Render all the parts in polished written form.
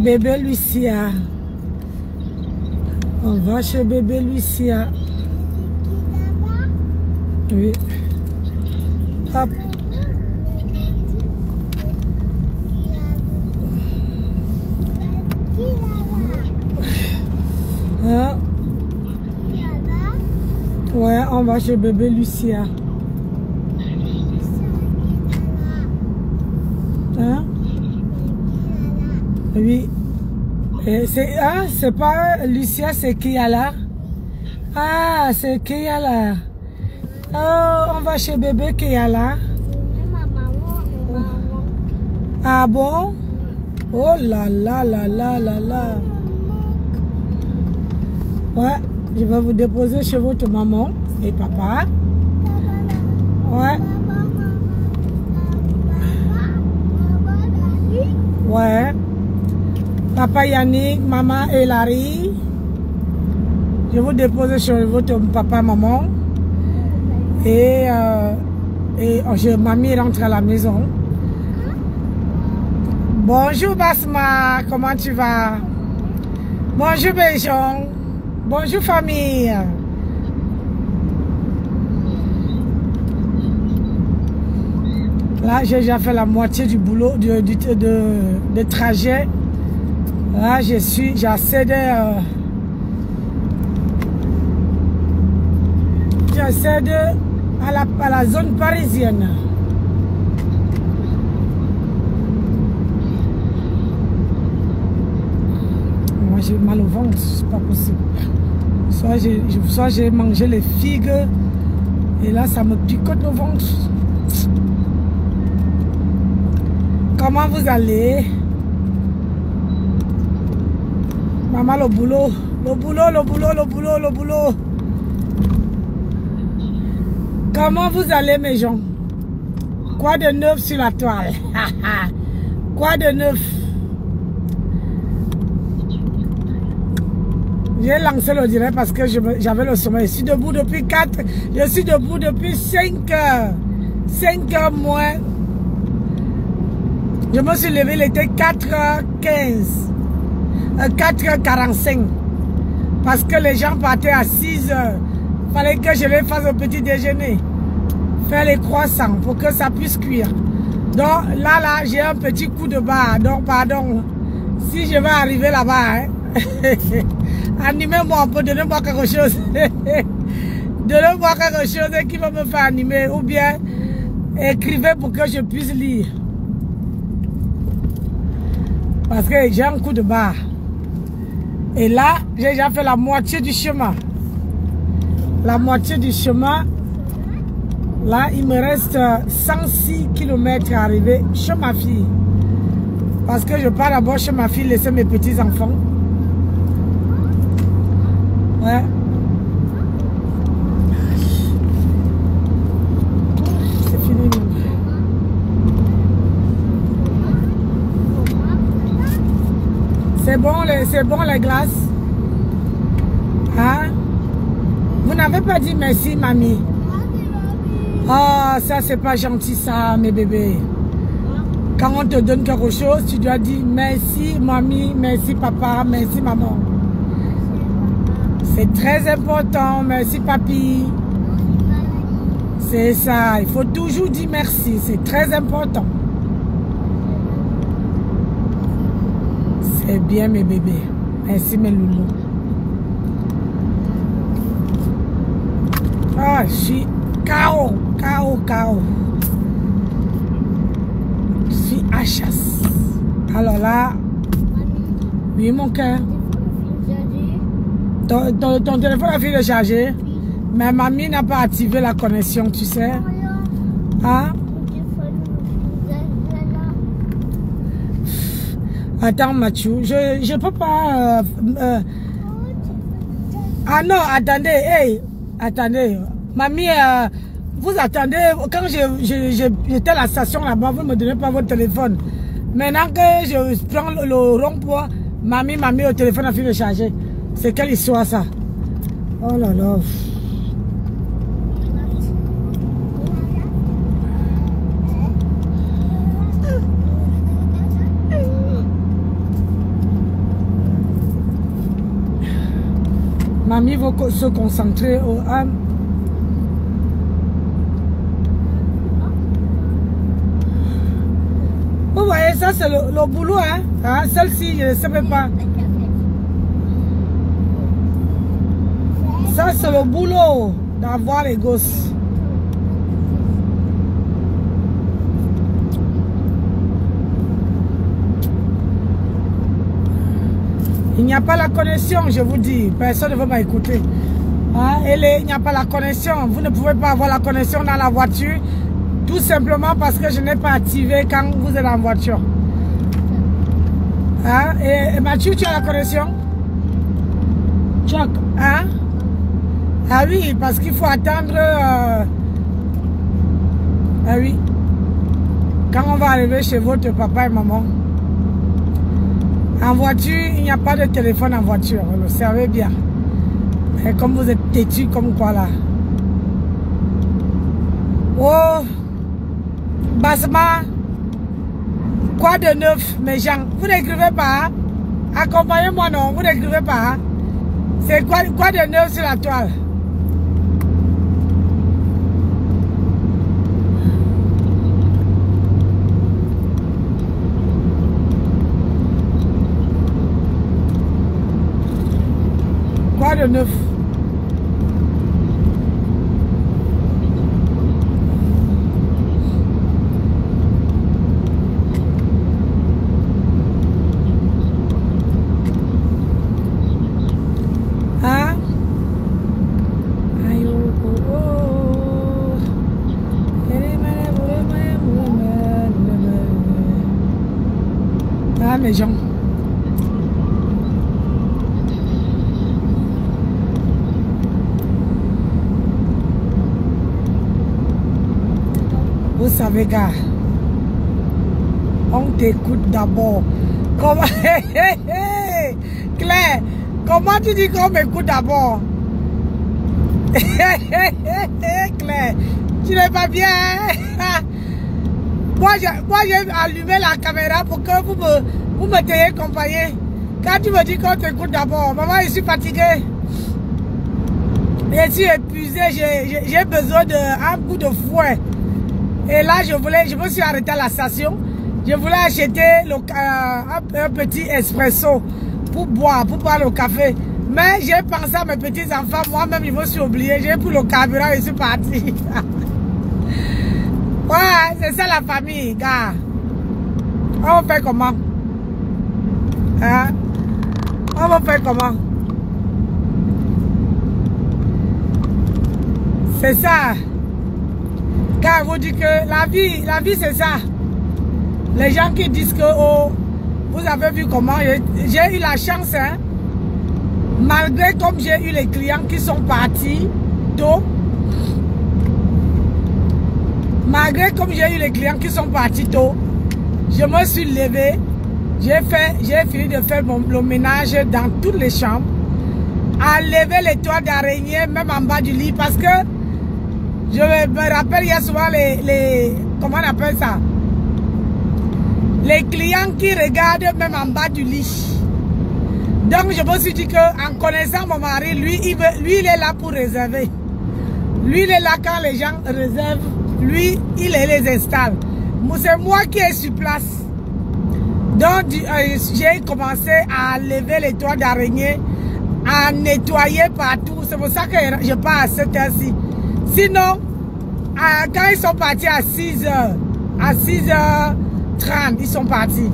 Bébé Lucia. On va chez bébé Lucia. Oui. Hop. Hein? Ouais, on va chez bébé Lucia. Hein? Oui. C'est pas Lucia, c'est Kiala. Ah, c'est Kiala. Oh, on va chez bébé Kiala. Ah bon? Oh là là là là là là. Ouais, je vais vous déposer chez votre maman et papa. Ouais. Ouais. Papa Yannick, maman Elari. Je vous dépose chez votre papa, maman. Et mamie rentre à la maison. Bonjour Basma, comment tu vas? Bonjour Béjon. Bonjour famille. Là, j'ai déjà fait la moitié du boulot, de trajet. Là, j'accède à la zone parisienne. Moi, j'ai mal au ventre, c'est pas possible. Soit j'ai mangé les figues et là, ça me picote au ventre. Comment vous allez? Maman, le boulot. Comment vous allez mes gens? Quoi de neuf sur la toile? Quoi de neuf? J'ai lancé le direct parce que j'avais le sommeil. Je suis debout depuis 5 heures. 5 heures moins. Je me suis levé, il était 4h15. 4h45. Parce que les gens partaient à 6 heures. Il fallait que je les fasse au petit déjeuner. Faire les croissants pour que ça puisse cuire. Donc là, j'ai un petit coup de barre. Donc pardon. Si je vais arriver là-bas, hein, animez-moi un peu, donnez-moi quelque chose. Donnez-moi quelque chose qui va me faire animer. Ou bien écrivez pour que je puisse lire. Parce que j'ai un coup de barre. Et là, j'ai déjà fait la moitié du chemin. La moitié du chemin. Là, il me reste 106 km à arriver chez ma fille. Parce que je pars d'abord chez ma fille laisser mes petits-enfants. Ouais. C'est fini. C'est bon les glaces. Hein? Vous n'avez pas dit merci, mamie. Ah, ça c'est pas gentil ça, mes bébés. Quand on te donne quelque chose, tu dois dire merci, mamie, merci, papa, merci, maman. C'est très important, merci, papi. C'est ça, il faut toujours dire merci, c'est très important. C'est bien, mes bébés. Merci, mes loulous. Ah, je suis KO. Je suis à chasse. Alors là, oui, mon cœur. Ton téléphone a fini de charger. Mais mamie n'a pas activé la connexion, tu sais. Hein? Attends, Mathieu, je peux pas... Ah non, attendez, hey, attendez. Mamie, vous attendez, quand j'étais à la station là-bas, vous ne me donnez pas votre téléphone. Maintenant que je prends le rond-point, mamie, au téléphone a fini de charger. C'est quelle histoire ça? Oh là là. Mieux vaut se concentrer au... Vous voyez, ça c'est le boulot, hein? Celle-ci, je ne sais même pas. Ça c'est le boulot d'avoir les gosses. Il n'y a pas la connexion, je vous dis. Personne ne veut m'écouter. Il n'y a pas la connexion. Vous ne pouvez pas avoir la connexion dans la voiture. Tout simplement parce que je n'ai pas activé quand vous êtes en voiture. Et Mathieu, tu as la connexion? Choc, hein? Ah oui, parce qu'il faut attendre... Ah oui. Quand on va arriver chez votre papa et maman. En voiture, il n'y a pas de téléphone en voiture, vous le savez bien. Et comme vous êtes têtu comme quoi là. Oh, Basma, quoi de neuf, mes gens? Vous n'écrivez pas, hein? Accompagnez-moi, non, vous n'écrivez pas, hein? C'est quoi de neuf sur la toile? Quoi de neuf? Hein? Ah, mes gens. Vous savez, gars, on t'écoute d'abord. Comment... Claire, comment tu dis qu'on m'écoute d'abord? Claire, tu n'es pas bien, hein? Moi, j'ai allumé la caméra pour que vous me teniez compagnie. Quand tu me dis qu'on t'écoute d'abord, maman, je suis fatiguée. Je suis épuisée, j'ai besoin d'un coup de fouet. Et là, je me suis arrêté à la station. Je voulais acheter un petit espresso pour boire le café. Mais j'ai pensé à mes petits enfants. Moi-même, je me suis oublié. J'ai pris le carburant et je suis parti. Ouais, c'est ça la famille, gars. On fait comment? Hein? On va faire comment? C'est ça. Car vous dites que la vie c'est ça. Les gens qui disent que oh, vous avez vu comment j'ai eu la chance, hein, malgré comme j'ai eu les clients qui sont partis tôt, malgré comme j'ai eu les clients qui sont partis tôt, je me suis levé, j'ai fini de faire le ménage dans toutes les chambres, à lever les toits d'araignée même en bas du lit parce que je me rappelle, il y a souvent comment on appelle ça? Les clients qui regardent même en bas du lit. Donc je me suis dit que en connaissant mon mari, lui il est là pour réserver. Lui il est là quand les gens réservent. Lui il les installe. C'est moi qui est sur place. Donc j'ai commencé à lever les toits d'araignée, à nettoyer partout. C'est pour ça que je pars à cette heure-ci. Sinon, quand ils sont partis à 6h, à 6h30, ils sont partis.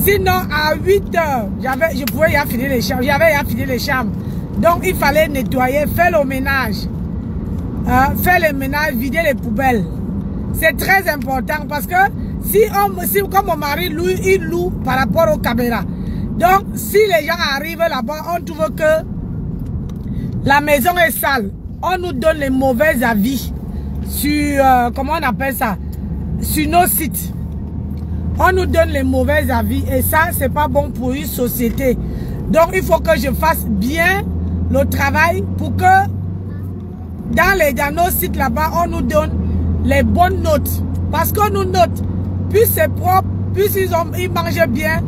Sinon, à 8h, je pouvais y finir les chambres. J'avais y fini les chambres. Donc, il fallait nettoyer, faire le ménage. Faire le ménage, vider les poubelles. C'est très important parce que si comme mon mari, lui, il loue par rapport aux caméras. Donc, si les gens arrivent là-bas, on trouve que la maison est sale. On nous donne les mauvais avis sur, comment on appelle ça, sur nos sites. On nous donne les mauvais avis et ça, c'est pas bon pour une société. Donc, il faut que je fasse bien le travail pour que dans nos sites là-bas, on nous donne les bonnes notes. Parce qu'on nous note, plus c'est propre, plus ils mangent bien,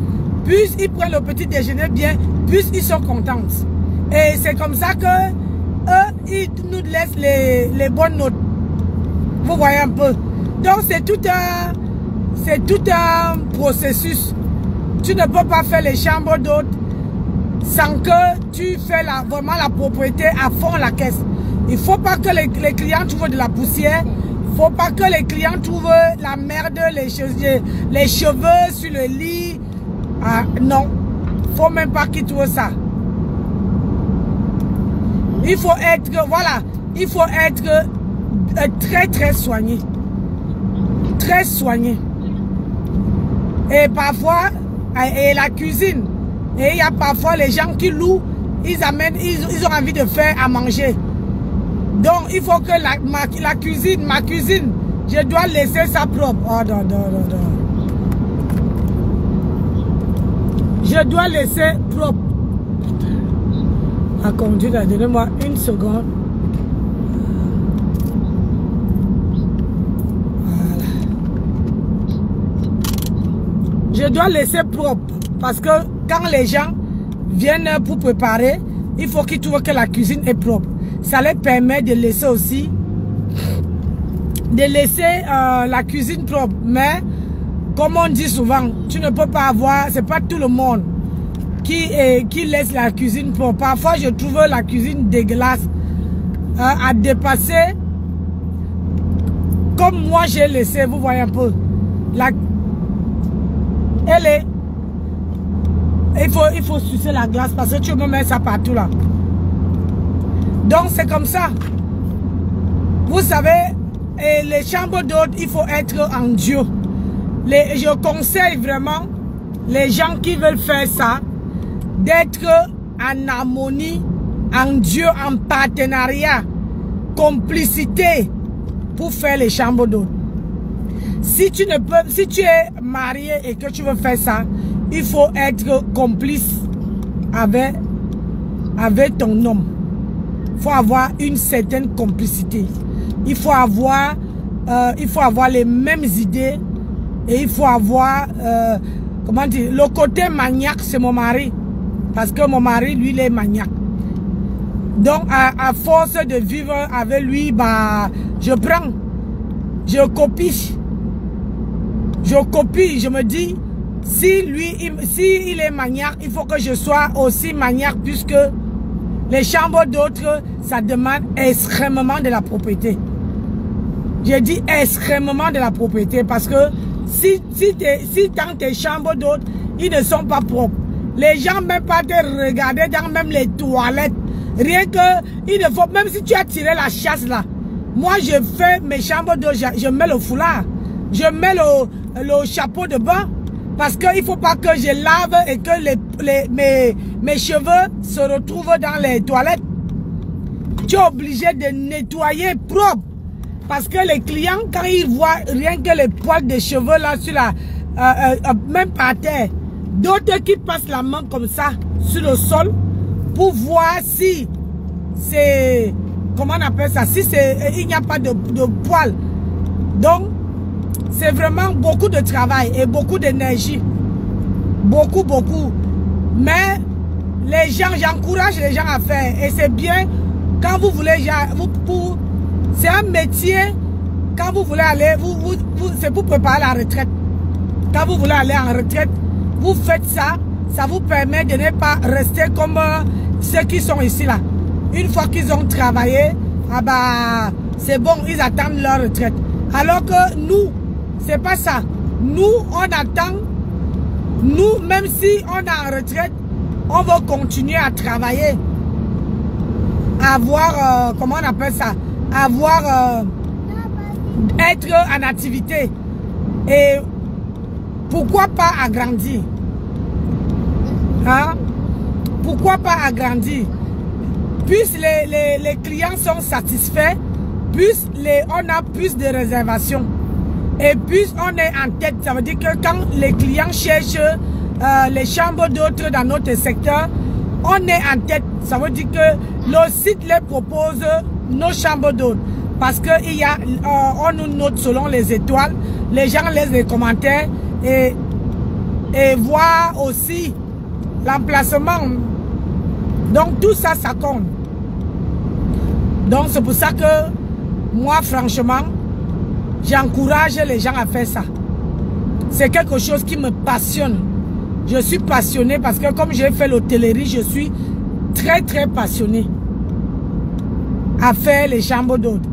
plus ils prennent le petit déjeuner bien, plus ils sont contents. Et c'est comme ça que eux, ils nous laissent les bonnes notes. Vous voyez un peu. Donc c'est tout un processus. Tu ne peux pas faire les chambres d'hôtes sans que tu fais vraiment la propriété à fond la caisse. Il ne faut pas que les clients trouvent de la poussière. Il ne faut pas que les clients trouvent la merde, les cheveux sur le lit. Ah, non. Il ne faut même pas qu'ils trouvent ça. Il faut être, voilà, il faut être très très soigné. Très soigné. Et parfois, et la cuisine. Et il y a parfois les gens qui louent, ils amènent, ils ont envie de faire à manger. Donc il faut que la cuisine, ma cuisine, je dois laisser ça propre. Oh non, non, non, non. Je dois laisser propre. À conduire, donnez-moi une seconde. Voilà. Je dois laisser propre. Parce que quand les gens viennent pour préparer, il faut qu'ils trouvent que la cuisine est propre. Ça les permet de laisser aussi, la cuisine propre. Mais, comme on dit souvent, tu ne peux pas avoir, c'est pas tout le monde qui laisse la cuisine propre. Parfois, je trouve la cuisine dégueulasse à dépasser. Comme moi, j'ai laissé, vous voyez un peu. Elle est... Il faut sucer la glace parce que tu me mets ça partout là. Donc c'est comme ça. Vous savez, les chambres d'hôtes, il faut être en Dieu. Je conseille vraiment les gens qui veulent faire ça d'être en harmonie, en Dieu, en partenariat, complicité pour faire les chambres d'hôtes. Si tu es marié et que tu veux faire ça, il faut être complice avec ton homme. Il faut avoir une certaine complicité. Il faut avoir les mêmes idées et il faut avoir, comment dire, le côté maniaque, c'est mon mari. Parce que mon mari, lui, il est maniaque. Donc, à force de vivre avec lui, bah, je prends, je copie, je me dis, si il est maniaque, il faut que je sois aussi maniaque puisque les chambres d'autres, ça demande extrêmement de la propriété. J'ai dit extrêmement de la propriété parce que si dans tes chambres d'autres, ils ne sont pas propres, les gens même pas te regarder dans même les toilettes. Rien que, il ne faut, même si tu as tiré la chasse là, moi je fais mes chambres d'eau, je mets le foulard, je mets le chapeau de bain, parce qu'il ne faut pas que je lave et que mes cheveux se retrouvent dans les toilettes. Tu es obligé de nettoyer propre, parce que les clients, quand ils voient rien que les poils de cheveux là sur la, même par terre, d'autres qui passent la main comme ça sur le sol, pour voir si c'est, comment on appelle ça, si il n'y a pas de poils. Donc, c'est vraiment beaucoup de travail et beaucoup d'énergie. Beaucoup. Mais les gens, j'encourage les gens à faire. Et c'est bien quand vous voulez, c'est un métier, quand vous voulez aller, c'est pour préparer la retraite. Quand vous voulez aller en retraite, vous faites ça, ça vous permet de ne pas rester comme ceux qui sont ici là. Une fois qu'ils ont travaillé, ah bah, c'est bon, ils attendent leur retraite. Alors que nous, c'est pas ça. Nous, on attend. Nous, même si on est en retraite, on va continuer à travailler. Avoir, comment on appelle ça? Être en activité. Et pourquoi pas agrandir? Hein? Pourquoi pas agrandir? Plus les clients sont satisfaits, plus on a plus de réservations. Et plus on est en tête, ça veut dire que quand les clients cherchent les chambres d'hôtes dans notre secteur, on est en tête. Ça veut dire que le site les propose nos chambres d'hôtes. Parce que on nous note selon les étoiles, les gens laissent des commentaires et voient aussi l'emplacement Donc tout ça, ça compte. Donc c'est pour ça que moi, franchement, j'encourage les gens à faire ça. C'est quelque chose qui me passionne. Je suis passionnée parce que comme j'ai fait l'hôtellerie, je suis très très passionnée à faire les chambres d'hôtes.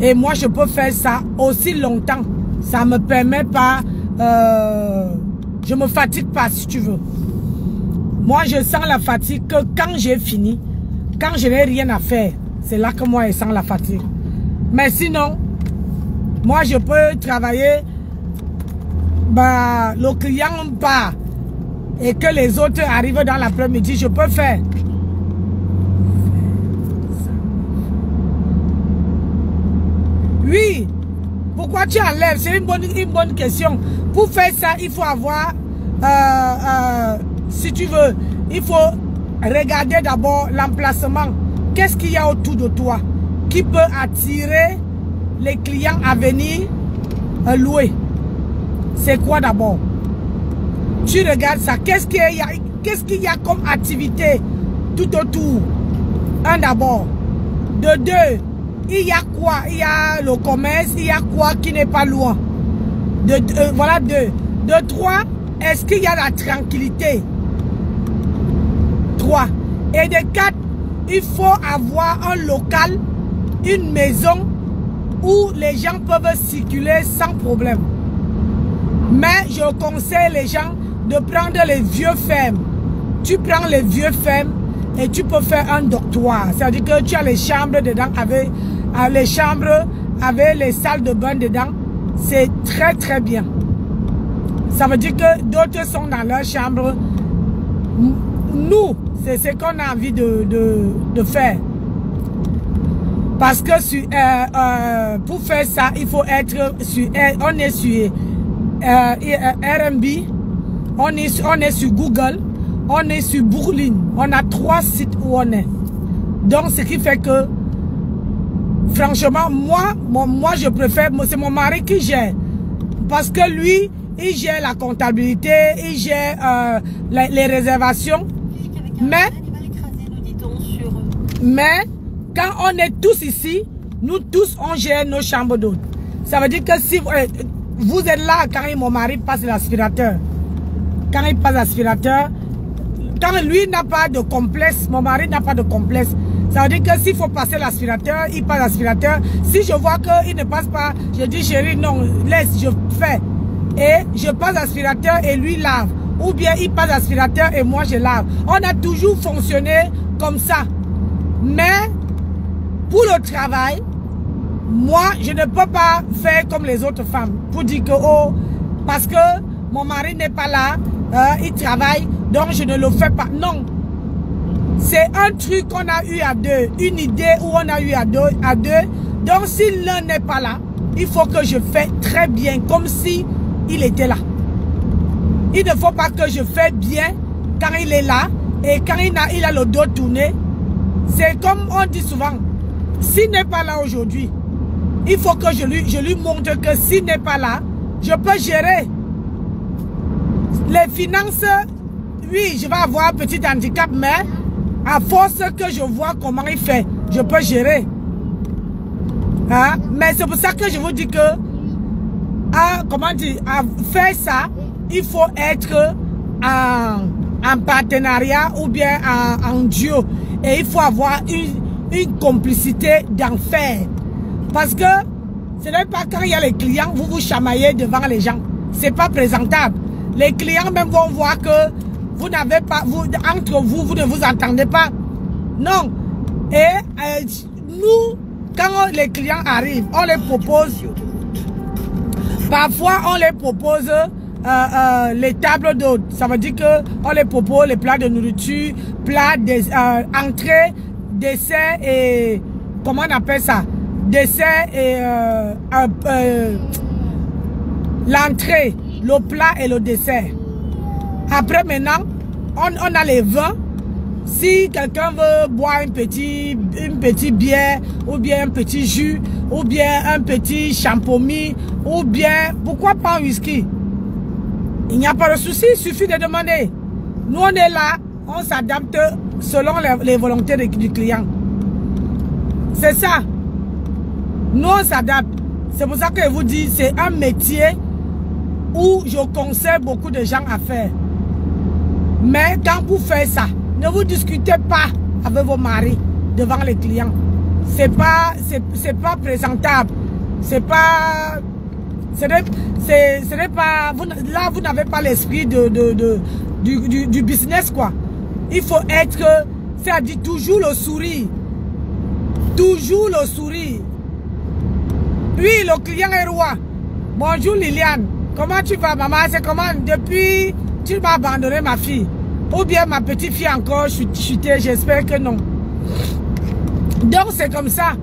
Et moi, je peux faire ça aussi longtemps. Ça me permet pas... je me fatigue pas, si tu veux. Moi, je sens la fatigue que quand j'ai fini, quand je n'ai rien à faire, c'est là que moi, je sens la fatigue. Mais sinon, moi, je peux travailler, bah, le client part et que les autres arrivent dans l'après-midi, je peux faire. Oui, pourquoi tu enlèves? C'est une bonne question. Pour faire ça, il faut avoir, si tu veux, il faut regarder d'abord l'emplacement. Qu'est-ce qu'il y a autour de toi qui peut attirer les clients à venir louer? C'est quoi d'abord? Tu regardes ça. Qu'est-ce qu'il y a comme activité tout autour? Un d'abord. De deux, il y a quoi? Il y a le commerce, il y a quoi qui n'est pas loin? Voilà deux. De trois, est-ce qu'il y a la tranquillité? Trois. Et de quatre, il faut avoir un local, une maison où les gens peuvent circuler sans problème. Mais je conseille les gens de prendre les vieux fermes. Tu prends les vieux fermes et tu peux faire un dortoir. C'est-à-dire que tu as les chambres dedans avec les chambres avec les salles de bain dedans. C'est très très bien. Ça veut dire que d'autres sont dans leur chambre. Nous, c'est ce qu'on a envie de faire. Parce que pour faire ça, il faut être sur... On est sur Airbnb, on est sur Google, on est sur Booking. On a 3 sites où on est. Donc, ce qui fait que, franchement, moi je préfère... C'est mon mari qui gère. Parce que lui, il gère la comptabilité, il gère les réservations. Mais quand on est tous ici, nous tous, on gère nos chambres d'hôtes. Ça veut dire que si vous êtes là quand mon mari passe l'aspirateur, quand il passe l'aspirateur, quand lui n'a pas de complexe, mon mari n'a pas de complexe, ça veut dire que s'il faut passer l'aspirateur, il passe l'aspirateur. Si je vois qu'il ne passe pas, je dis chérie, non, laisse, je fais. Et je passe l'aspirateur et lui lave. Ou bien il passe l'aspirateur et moi je lave. On a toujours fonctionné comme ça. Mais pour le travail, moi je ne peux pas faire comme les autres femmes. Pour dire que, oh, parce que mon mari n'est pas là, il travaille, donc je ne le fais pas. Non. C'est un truc qu'on a eu à deux. Une idée où on a eu à deux. Donc si l'un n'est pas là, il faut que je fais très bien, comme si il était là. Il ne faut pas que je fais bien quand il est là et quand il a le dos tourné. C'est comme on dit souvent, s'il n'est pas là aujourd'hui, il faut que je lui montre que s'il n'est pas là, je peux gérer. Les finances, oui, je vais avoir un petit handicap, mais à force que je vois comment il fait, je peux gérer. Hein? Mais c'est pour ça que je vous dis que, comment dire, à faire ça, il faut être en partenariat ou bien en duo. Et il faut avoir une complicité d'enfer. Parce que ce n'est pas quand il y a les clients, vous vous chamaillez devant les gens. C'est pas présentable. Les clients même vont voir que vous n'avez pas, entre vous, vous ne vous entendez pas. Non. Et nous, quand les clients arrivent, on les propose. Parfois, on les propose les tables d'hôtes. Ça veut dire que on les propose les plats de nourriture, plats, entrées, dessert et comment on appelle ça? Dessert et l'entrée, le plat et le dessert. Après maintenant, on a les vins. Si quelqu'un veut boire une petite bière, ou bien un petit jus, ou bien un petit champomis, ou bien, pourquoi pas un whisky? Il n'y a pas de souci, il suffit de demander. Nous, on est là, on s'adapte selon les volontés du client. C'est ça. Nous, on s'adapte. C'est pour ça que je vous dis, c'est un métier où je conseille beaucoup de gens à faire. Mais quand vous faites ça, ne vous discutez pas avec vos maris devant les clients. C'est pas présentable. Ce n'est pas... Là, vous n'avez pas l'esprit du business, quoi. Il faut être... C'est-à-dire toujours le sourire. Toujours le sourire. Oui, le client est roi. Bonjour Liliane. Comment tu vas, maman? C'est comment? Depuis, tu m'as abandonné ma fille. Ou bien ma petite fille encore chutée. J'espère que non. Donc c'est comme ça.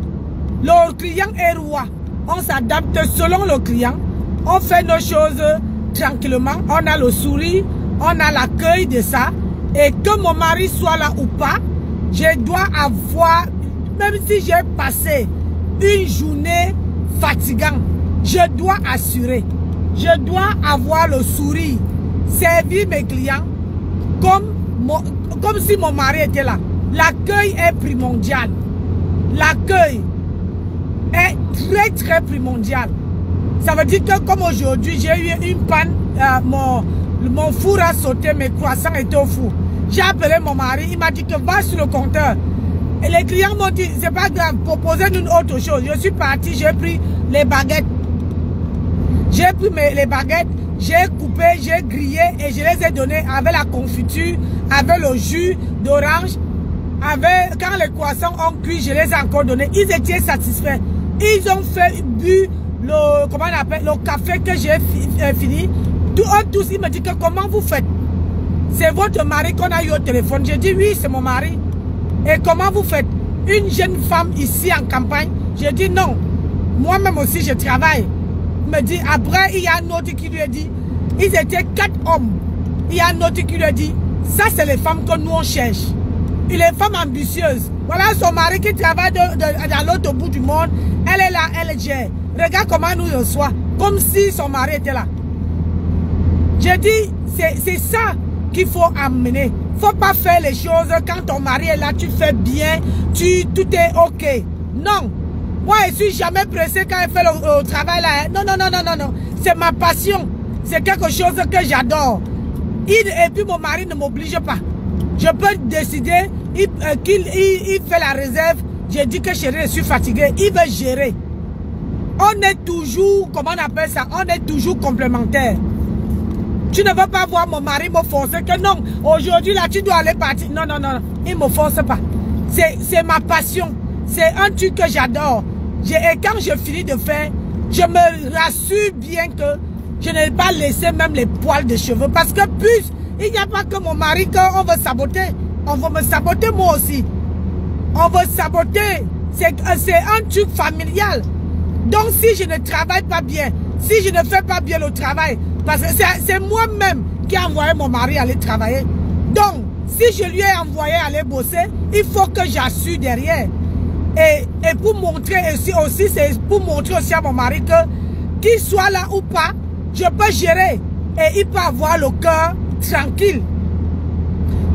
Le client est roi. On s'adapte selon le client. On fait nos choses tranquillement. On a le sourire. On a l'accueil de ça. Et que mon mari soit là ou pas, je dois avoir, même si j'ai passé une journée fatigante, je dois assurer. Je dois avoir le sourire. Servir mes clients comme si mon mari était là. L'accueil est primordial. L'accueil est très très primordial. Ça veut dire que comme aujourd'hui, j'ai eu une panne, mon four a sauté, mes croissants étaient au four. J'ai appelé mon mari, il m'a dit que va sur le compteur. Et les clients m'ont dit, c'est pas grave, proposez-nous une autre chose. Je suis parti, j'ai pris les baguettes. J'ai pris les baguettes, j'ai coupé, j'ai grillé et je les ai données avec la confiture, avec le jus d'orange. Quand les croissants ont cuit, je les ai encore donnés. Ils étaient satisfaits. Ils ont fait bu le café que j'ai fini. Tous, ils me disent que comment vous faites? C'est votre mari qu'on a eu au téléphone. J'ai dit oui, c'est mon mari. Et comment vous faites? Une jeune femme ici en campagne? J'ai dit non. Moi-même aussi, je travaille. Il me dit, après, il y a un autre qui lui a dit, ils étaient 4 hommes. Il y a un autre qui lui a dit, ça c'est les femmes que nous on cherche. Il est une femme ambitieuse. Voilà son mari qui travaille dans l'autre bout du monde. Elle est là, elle gère. Regarde comment elle nous reçoit. Comme si son mari était là. J'ai dit, c'est ça qu'il faut amener. Il ne faut pas faire les choses quand ton mari est là, tu fais bien, tout est ok. Non. Moi, je ne suis jamais pressé quand elle fait le travail là. Non, non, non, non, non, non. C'est ma passion. C'est quelque chose que j'adore. Et puis mon mari ne m'oblige pas. Je peux décider qu'il fait la réserve. J'ai dit que chérie, je suis fatiguée. Il veut gérer. On est toujours, comment on appelle ça? On est toujours complémentaires. Tu ne veux pas voir mon mari me forcer que non, aujourd'hui là tu dois aller partir. Non, non, non, il ne me force pas. C'est ma passion. C'est un truc que j'adore. Et quand je finis de faire, je me rassure bien que je n'ai pas laissé même les poils de cheveux. Parce que plus, il n'y a pas que mon mari qu'on veut saboter. On veut me saboter moi aussi. On veut saboter. C'est un truc familial. Donc si je ne travaille pas bien, si je ne fais pas bien le travail, parce que c'est moi-même qui ai envoyé mon mari aller travailler. Donc, si je lui ai envoyé aller bosser, il faut que j'assure derrière. Et pour montrer aussi c'est pour montrer aussi à mon mari que qu'il soit là ou pas, je peux gérer. Et il peut avoir le cœur tranquille.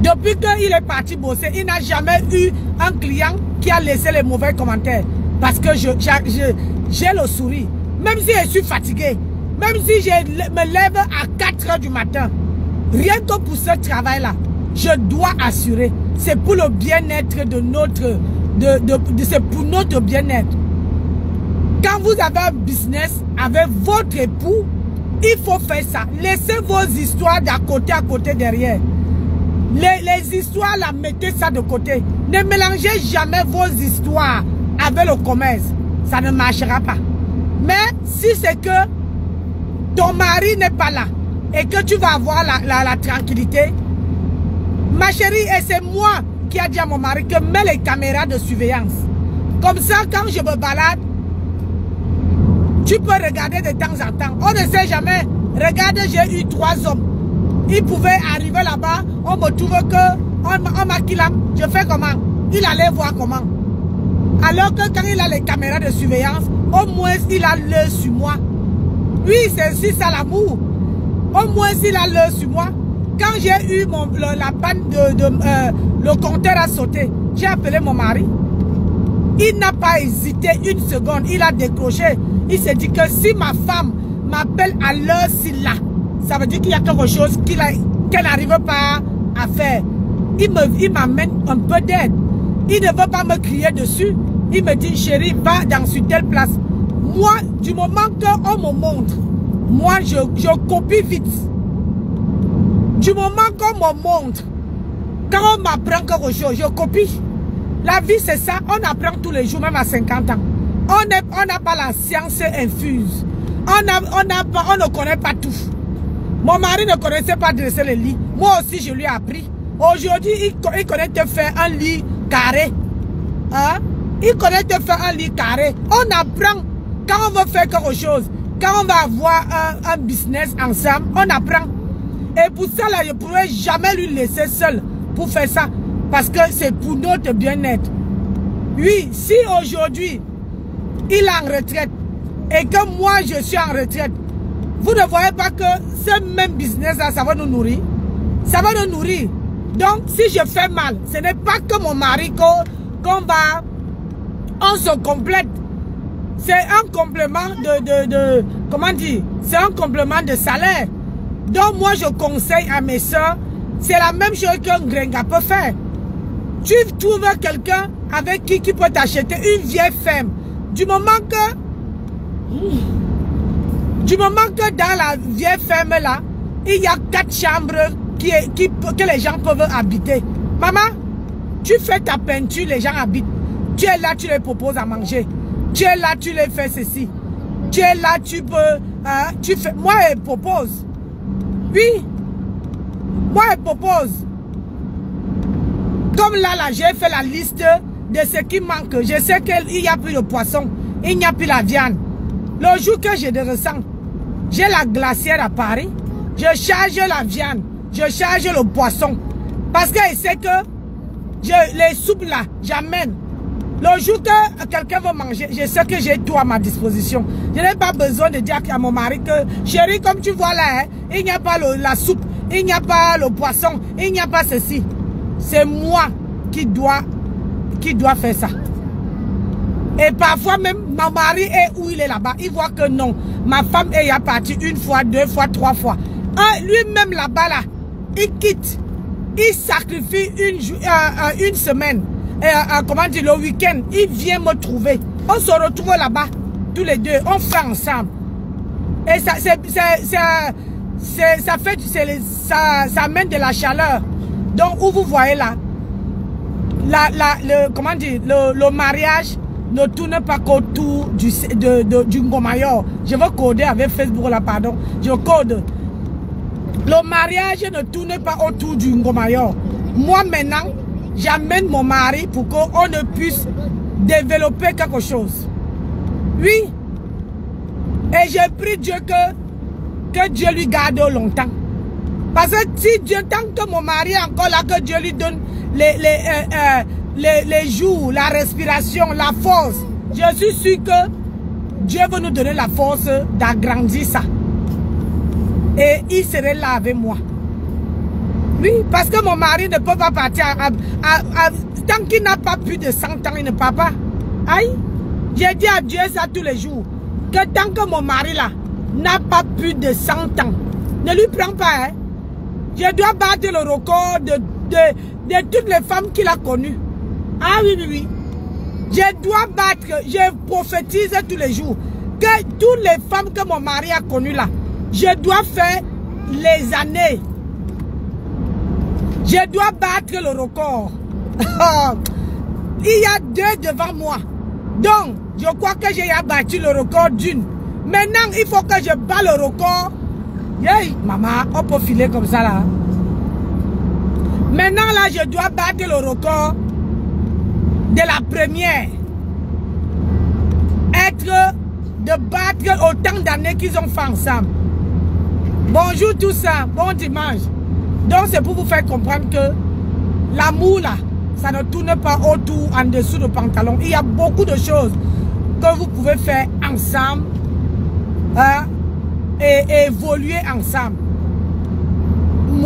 Depuis qu'il est parti bosser, il n'a jamais eu un client qui a laissé les mauvais commentaires. Parce que j'ai le sourire. Même si je suis fatigué, même si je me lève à 4 h du matin, rien que pour ce travail-là, je dois assurer. C'est pour le bien-être de notre... c'est pour notre bien-être. Quand vous avez un business avec votre époux, il faut faire ça. Laissez vos histoires d'à côté derrière. Les histoires, là, mettez ça de côté. Ne mélangez jamais vos histoires avec le commerce. Ça ne marchera pas. Mais si c'est que ton mari n'est pas là et que tu vas avoir la tranquillité, ma chérie, et c'est moi qui a dit à mon mari que mets les caméras de surveillance. Comme ça, quand je me balade, tu peux regarder de temps en temps. On ne sait jamais. Regarde, j'ai eu 3 hommes. Ils pouvaient arriver là-bas, on me trouve que on maquille. Je fais comment? Il allait voir comment. Alors que quand il a les caméras de surveillance, au moins il a l'œil sur moi. Oui, c'est aussi ça l'amour. Au moins il a l'œil sur moi. quand j'ai eu la panne le compteur a sauté, j'ai appelé mon mari. Il n'a pas hésité une seconde, il a décroché. Il s'est dit que si ma femme m'appelle à l'heure là, ça veut dire qu'il y a quelque chose qu'elle n'arrive pas à faire. Il m'amène un peu d'aide. Il ne veut pas me crier dessus. Il me dit, chérie, va dans une telle place. Moi, du moment qu'on me montre, moi, je copie vite. Du moment qu'on me montre, quand on m'apprend quelque chose, je copie. La vie, c'est ça. On apprend tous les jours, même à 50 ans. On n'a pas la science infuse. On ne connaît pas tout. Mon mari ne connaissait pas dresser le lit. Moi aussi, je lui ai appris. Aujourd'hui, il connaît te faire un lit carré. Hein? Il connaît te faire un lit carré. On apprend. Quand on veut faire quelque chose, quand on va avoir un business ensemble, on apprend. Et pour ça, là, je ne pourrais jamais lui laisser seul pour faire ça. Parce que c'est pour notre bien-être. Oui, si aujourd'hui, il est en retraite et que moi, je suis en retraite, vous ne voyez pas que ce même business-là, ça va nous nourrir. Ça va nous nourrir. Donc, si je fais mal, ce n'est pas que mon mari on se complète. C'est un complément comment dire? C'est un complément de salaire. Donc, moi, je conseille à mes soeurs, c'est la même chose qu'un gringa peut faire. Tu trouves quelqu'un avec qui peut t'acheter une vieille ferme. Du moment que dans la vieille ferme là, il y a 4 chambres que les gens peuvent habiter. Maman, tu fais ta peinture, les gens habitent. Tu es là, tu les proposes à manger. Tu es là, tu les fais ceci. Tu es là, tu peux... moi, elle propose. Oui. Moi, elle propose. Comme là, j'ai fait la liste de ce qui manque. Je sais qu'il n'y a plus de poisson. Il n'y a plus la viande. Le jour que je descends, j'ai la glacière à Paris. Je charge la viande. Je charge le poisson. Parce que je sais que les soupes là, j'amène. Le jour que quelqu'un veut manger, je sais que j'ai tout à ma disposition. Je n'ai pas besoin de dire à mon mari que, chérie, comme tu vois là, hein, il n'y a pas la soupe, il n'y a pas le poisson, il n'y a pas ceci. C'est moi qui dois faire ça. Et parfois même, mon mari est où il est là-bas. Il voit que non, ma femme est partie 1 fois, 2 fois, 3 fois. Lui-même là-bas, là, il quitte. Il sacrifie une semaine. Comment dire, le week-end, il vient me trouver. On se retrouve là-bas, tous les deux. On fait ensemble. Et ça amène de la chaleur. Donc, où vous voyez là, comment dire, le mariage ne tourne pas qu'autour du Ngomayor. Je veux coder avec Facebook là, pardon. Je code. Le mariage ne tourne pas autour du Ngomayor. Moi maintenant, j'amène mon mari pour qu'on ne puisse développer quelque chose. Oui. Et j'ai pris Dieu que Dieu lui garde longtemps. Parce que si Dieu, tant que mon mari est encore là, que Dieu lui donne les jours, la respiration, la force, je suis sûr que Dieu veut nous donner la force d'agrandir ça. Et il serait là avec moi. Oui, parce que mon mari ne peut pas partir. Tant qu'il n'a pas plus de 100 ans, il ne part pas. Aïe, j'ai dit à Dieu ça tous les jours. Que tant que mon mari là n'a pas plus de 100 ans, ne lui prends pas. Hein. Je dois battre le record de toutes les femmes qu'il a connues. Ah oui, oui, oui. Je dois battre, je prophétise tous les jours que toutes les femmes que mon mari a connues là, je dois faire les années. Je dois battre le record. Il y a 2 devant moi. Donc, je crois que j'ai battu le record d'une. Maintenant, il faut que je bats le record. Hey, maman, on peut filer comme ça là. Maintenant, là, je dois battre le record de la première. De battre autant d'années qu'ils ont fait ensemble. Bonjour tout ça, bon dimanche. Donc c'est pour vous faire comprendre que l'amour là, ça ne tourne pas autour, en dessous du pantalon. Il y a beaucoup de choses que vous pouvez faire ensemble, hein, et évoluer ensemble.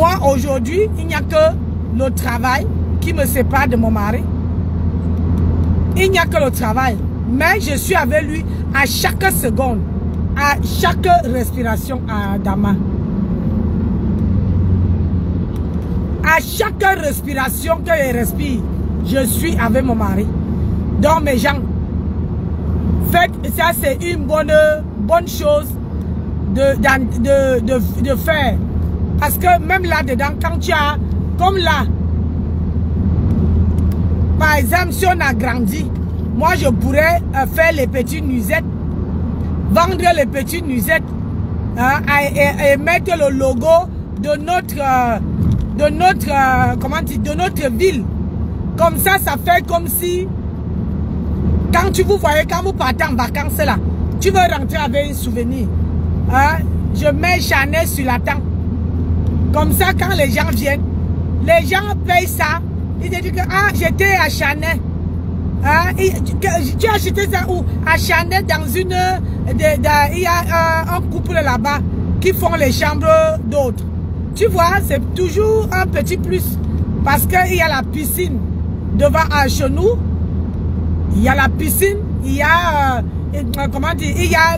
Moi, aujourd'hui, il n'y a que le travail qui me sépare de mon mari. Il n'y a que le travail. Mais je suis avec lui à chaque seconde, à chaque respiration à Dama. À chaque respiration que je respire, je suis avec mon mari. Donc mes gens, faites, ça c'est une bonne chose de faire. Parce que même là-dedans, quand tu as, comme là, par exemple, si on a grandi, moi je pourrais faire les petites nuisettes, vendre les petites nuisettes hein, et mettre le logo de notre ville. Comme ça fait comme si, quand vous voyez, quand vous partez en vacances là, tu veux rentrer avec un souvenir. Hein, je mets Chanel sur la tente. Comme ça, quand les gens viennent, les gens payent ça. Ils te disent que ah, j'étais à Chanel. Hein, tu as acheté ça où? À Chanel, dans une... il y a un couple là-bas qui font les chambres d'autres. Tu vois, c'est toujours un petit plus. Parce qu'il y a la piscine devant chez nous. Il y a la piscine. Il y a... comment dire? Il y a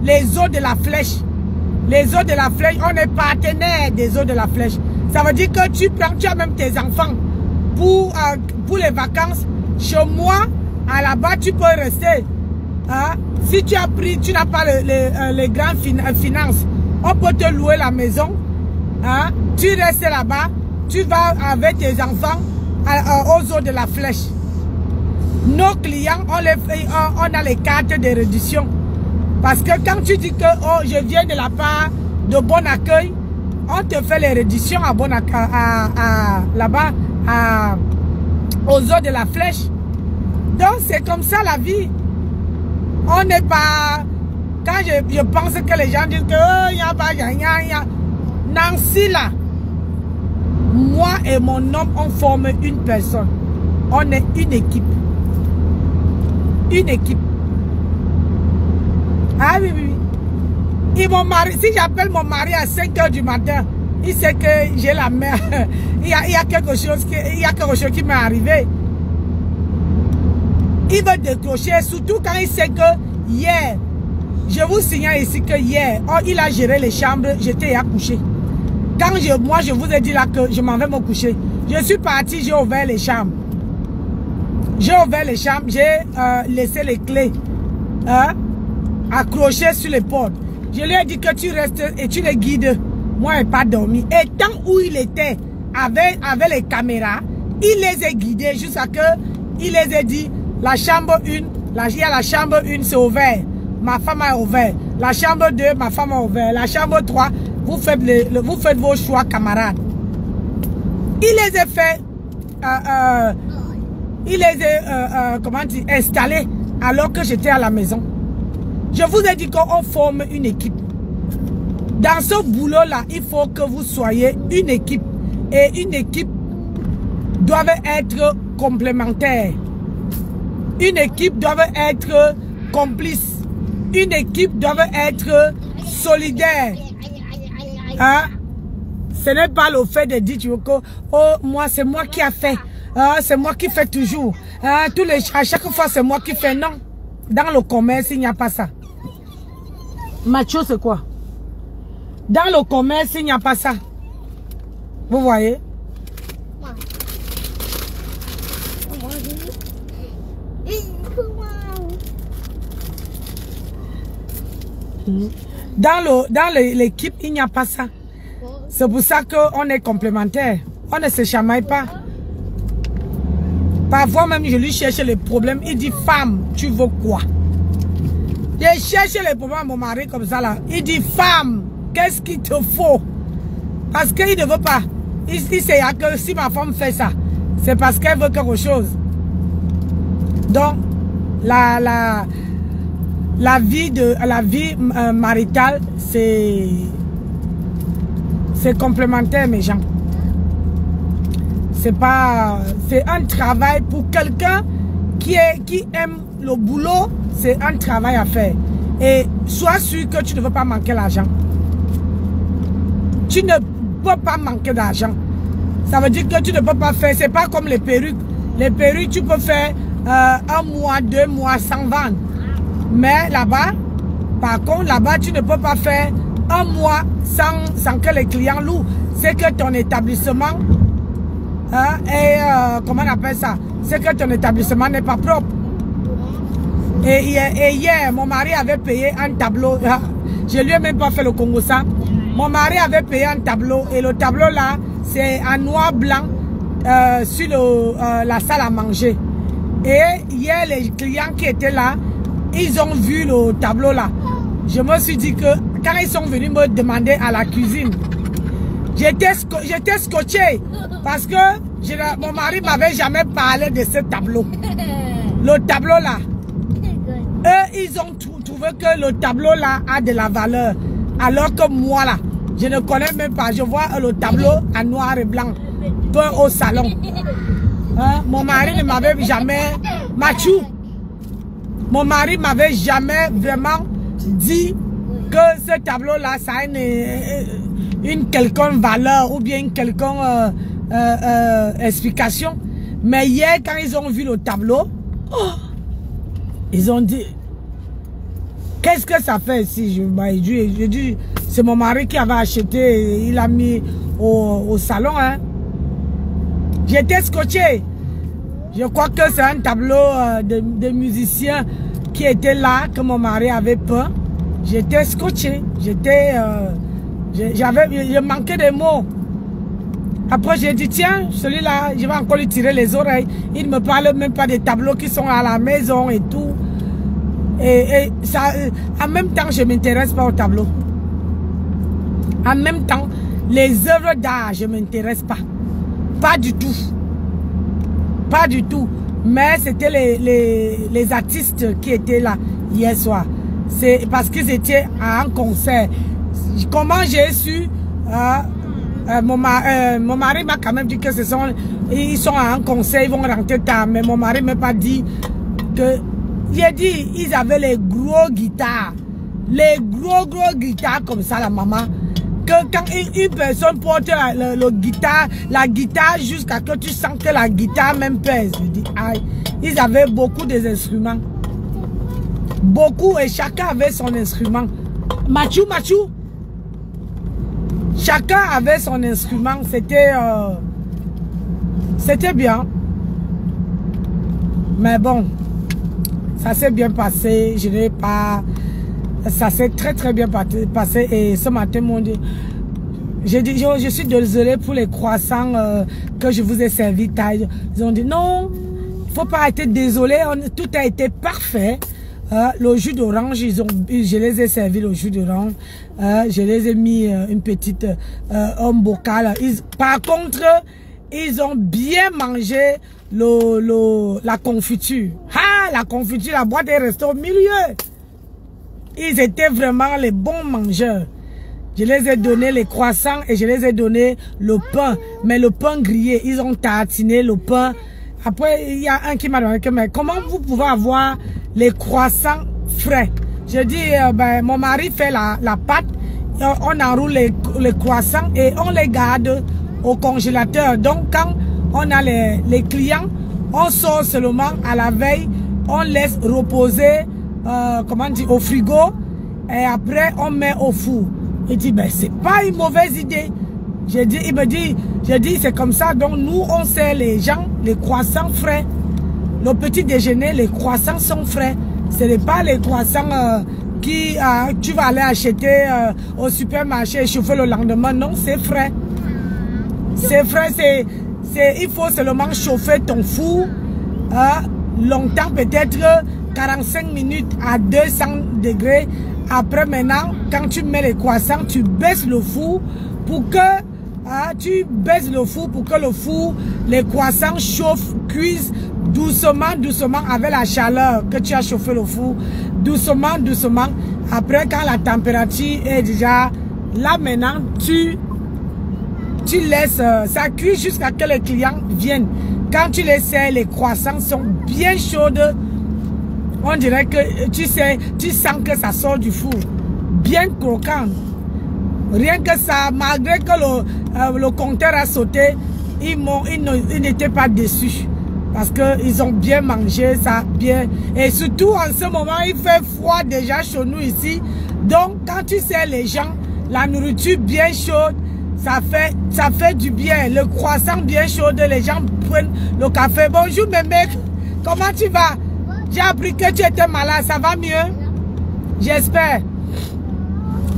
les eaux de la flèche. Les eaux de la flèche, on est partenaire des eaux de la flèche. Ça veut dire que tu as même tes enfants pour les vacances. Chez moi, là-bas, tu peux rester. Hein? Si tu as pris, tu n'as pas les grandes finances, on peut te louer la maison. Hein? Tu restes là-bas, tu vas avec tes enfants aux eaux de la flèche. Nos clients, on a les cartes de réduction. Parce que quand tu dis que oh, je viens de la part de Bon Accueil, on te fait les réductions à Bon Accueil, là-bas, aux eaux de la flèche. Donc c'est comme ça la vie. On n'est pas... Quand je pense que les gens disent que oh, y a Nancy là, moi et mon homme, on forme une personne. On est une équipe. Une équipe. Ah oui, oui. Et mon mari, si j'appelle mon mari à 5 h du matin, il sait que j'ai la mère. il y a quelque chose qui m'est arrivé. Il veut décrocher, surtout quand il sait que hier, je vous signale ici que hier, oh, il a géré les chambres, j'étais à coucher. Quand moi je vous ai dit là que je m'en vais me coucher, je suis parti, j'ai ouvert les chambres. J'ai ouvert les chambres, j'ai laissé les clés hein, accrochées sur les portes. Je lui ai dit que tu restes et tu les guides. Moi, je n'ai pas dormi. Et tant où il était avec les caméras, il les a guidés jusqu'à que il les a dit, la chambre 1, il y a la chambre 1, c'est ouvert. Ma femme a ouvert. La chambre 2, ma femme a ouvert. La chambre 3, vous faites vos choix, camarades. Il les a fait, il les a, comment dire, installés alors que j'étais à la maison. Je vous ai dit qu'on forme une équipe. Dans ce boulot-là, il faut que vous soyez une équipe. Et une équipe doit être complémentaire. Une équipe doit être complice. Une équipe doit être solidaire. Hein? Ce n'est pas le fait de dire que oh, moi, c'est moi qui a fait. C'est moi qui fais toujours. À chaque fois, c'est moi qui fais. Non. Dans le commerce, il n'y a pas ça. Macho, c'est quoi? Dans le commerce, il n'y a pas ça. Vous voyez? Dans l'équipe, il n'y a pas ça. C'est pour ça qu'on est complémentaires. On ne se chamaille pas. Parfois même, je lui cherche les problèmes. Il dit, femme, tu veux quoi? Je cherche les problèmes à mon mari comme ça là. Il dit, femme, qu'est-ce qu'il te faut? Parce qu'il ne veut pas. Il sait que si ma femme fait ça, c'est parce qu'elle veut quelque chose. Donc, la vie maritale, c'est complémentaire, mes gens. C'est un travail pour quelqu'un qui aime le boulot, c'est un travail à faire. Et sois sûr que tu ne veux pas manquer l'argent. Tu ne peux pas manquer d'argent. Ça veut dire que tu ne peux pas faire, c'est pas comme les perruques. Les perruques, tu peux faire 1 mois, 2 mois sans vendre. Mais là-bas, par contre, là-bas, tu ne peux pas faire 1 mois sans que les clients louent. C'est que ton établissement, comment on appelle ça? C'est que ton établissement n'est pas propre. Et hier, mon mari avait payé un tableau. Je lui ai même pas fait le Congo ça. Mon mari avait payé un tableau. Et le tableau là, c'est en noir blanc sur la salle à manger. Et hier, les clients qui étaient là, ils ont vu le tableau là. Je me suis dit que quand ils sont venus me demander à la cuisine, j'étais scotché. Parce que mon mari m'avait jamais parlé de ce tableau. Le tableau là. Eux, ils ont trouvé que le tableau là a de la valeur. Alors que moi là, je ne connais même pas. Je vois le tableau en noir et blanc. Peint au salon. Mon mari ne m'avait jamais... Mathieu. Mon mari m'avait jamais vraiment dit que ce tableau là, ça a une quelconque valeur ou bien une quelconque explication. Mais hier, quand ils ont vu le tableau, ils ont dit, qu'est-ce que ça fait ici? Je dis, c'est mon mari qui avait acheté, il a mis au salon. Hein. J'étais scotché. Je crois que c'est un tableau de musiciens qui était là, que mon mari avait peint. J'étais scotché. Je manquais des mots. Après, j'ai dit, tiens, celui-là, je vais encore lui tirer les oreilles. Il ne me parle même pas des tableaux qui sont à la maison et tout. Et ça, en même temps, je ne m'intéresse pas aux tableaux. En même temps, les œuvres d'art, je ne m'intéresse pas. Pas du tout. Pas du tout. Mais c'était les artistes qui étaient là hier soir. C'est parce qu'ils étaient à un concert. Comment j'ai su... mon mari m'a quand même dit que ils sont à un concert, ils vont rentrer tard. Mais mon mari m'a pas dit que... J'ai dit, ils avaient les gros guitares. Les gros guitares comme ça, la maman. Que quand une personne porte la guitare jusqu'à que tu sens que la guitare même pèse. Je dis, aïe. Ils avaient beaucoup des instruments. Beaucoup, et chacun avait son instrument. Mathieu. Chacun avait son instrument. C'était bien. Mais bon, ça s'est bien passé. Je n'ai pas... Ça s'est très bien passé. Et ce matin, mon Dieu, je suis désolée pour les croissants que je vous ai servis. Ils ont dit non, il ne faut pas être désolé. Tout a été parfait. Le jus d'orange, je les ai servis le jus d'orange. Je les ai mis une petite un bocal. Par contre, ils ont bien mangé la confiture. La confiture, la boîte est restée au milieu. Ils étaient vraiment les bons mangeurs. Je les ai donné les croissants et je les ai donné le pain. Mais le pain grillé, ils ont tartiné le pain. Après, il y a un qui m'a demandé, mais comment vous pouvez avoir les croissants frais? Je dis, mon mari fait la pâte, on enroule les croissants et on les garde au congélateur. Donc, quand on a les clients, on sort seulement à la veille, on laisse reposer comment dire, au frigo et après on met au four. Il dit, ben c'est pas une mauvaise idée. Il me dit, c'est comme ça. Donc nous on sert les gens les croissants frais. Le petit déjeuner, les croissants sont frais. Ce n'est pas les croissants qui tu vas aller acheter au supermarché et chauffer le lendemain. Non, c'est frais. C'est frais, il faut seulement chauffer ton four longtemps, peut-être 45 minutes à 200 degrés. Après maintenant, quand tu mets les croissants, tu baisses le four pour que le four, les croissants chauffent, cuisent doucement avec la chaleur que tu as chauffé le four. Doucement. Après, quand la température est déjà là maintenant, tu laisses ça cuire jusqu'à ce que les clients viennent. Quand tu les sers, les croissants sont bien chaudes. On dirait que tu sens que ça sort du four. Bien croquant. Rien que ça, malgré que le compteur a sauté, ils n'étaient pas déçus. Parce qu'ils ont bien mangé, ça bien. Et surtout en ce moment, il fait froid déjà chez nous ici. Donc quand tu sais les gens, la nourriture bien chaude, ça fait du bien. Le croissant bien chaud, les gens prennent le café. Bonjour mes mecs, comment tu vas? J'ai appris que tu étais malade, ça va mieux? J'espère.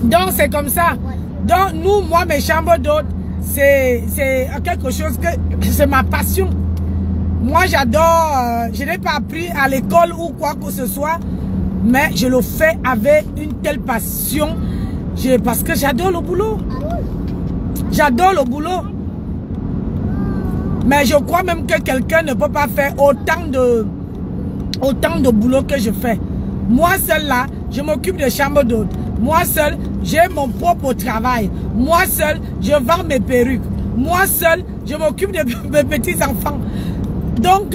Donc c'est comme ça. Donc nous, moi, mes chambres d'hôtes, c'est quelque chose que c'est ma passion. Moi j'adore, je n'ai pas appris à l'école ou quoi que ce soit, mais je le fais avec une telle passion, parce que j'adore le boulot. J'adore le boulot. Mais je crois même que quelqu'un ne peut pas faire autant de boulot que je fais. Moi seul là, je m'occupe de chambre d'hôte. Moi seul, j'ai mon propre travail. Moi seul, je vends mes perruques. Moi seul, je m'occupe de mes petits-enfants. Donc,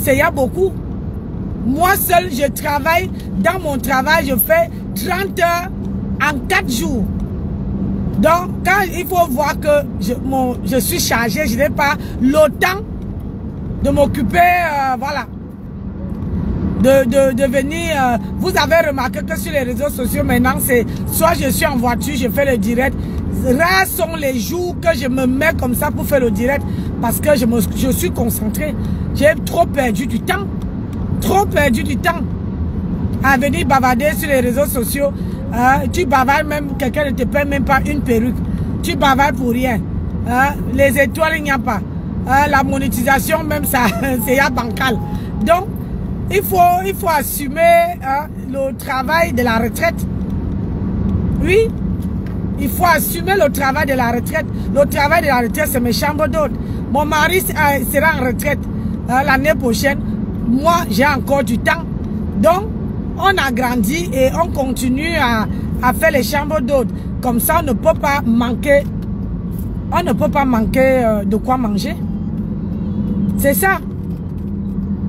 il y a beaucoup. Moi seul, je travaille. Dans mon travail, je fais 30 heures en 4 jours. Donc, quand il faut voir que je suis chargé, je n'ai pas le temps de m'occuper, voilà. De venir. Vous avez remarqué que sur les réseaux sociaux, maintenant, c'est soit je suis en voiture, je fais le direct. Rares sont les jours que je me mets comme ça pour faire le direct parce que je suis concentré. J'ai trop perdu du temps. Trop perdu du temps à venir bavarder sur les réseaux sociaux. Tu bavardes même, quelqu'un ne te paie même pas une perruque. Tu bavardes pour rien. Les étoiles, il n'y a pas. La monétisation, même ça, c'est bancal. Donc, il faut assumer le travail de la retraite. Oui. Il faut assumer le travail de la retraite. Le travail de la retraite, c'est mes chambres d'hôtes. Mon mari sera en retraite l'année prochaine. Moi, j'ai encore du temps. Donc, on a grandi et on continue à faire les chambres d'hôtes. Comme ça, on ne peut pas manquer. On ne peut pas manquer de quoi manger. C'est ça.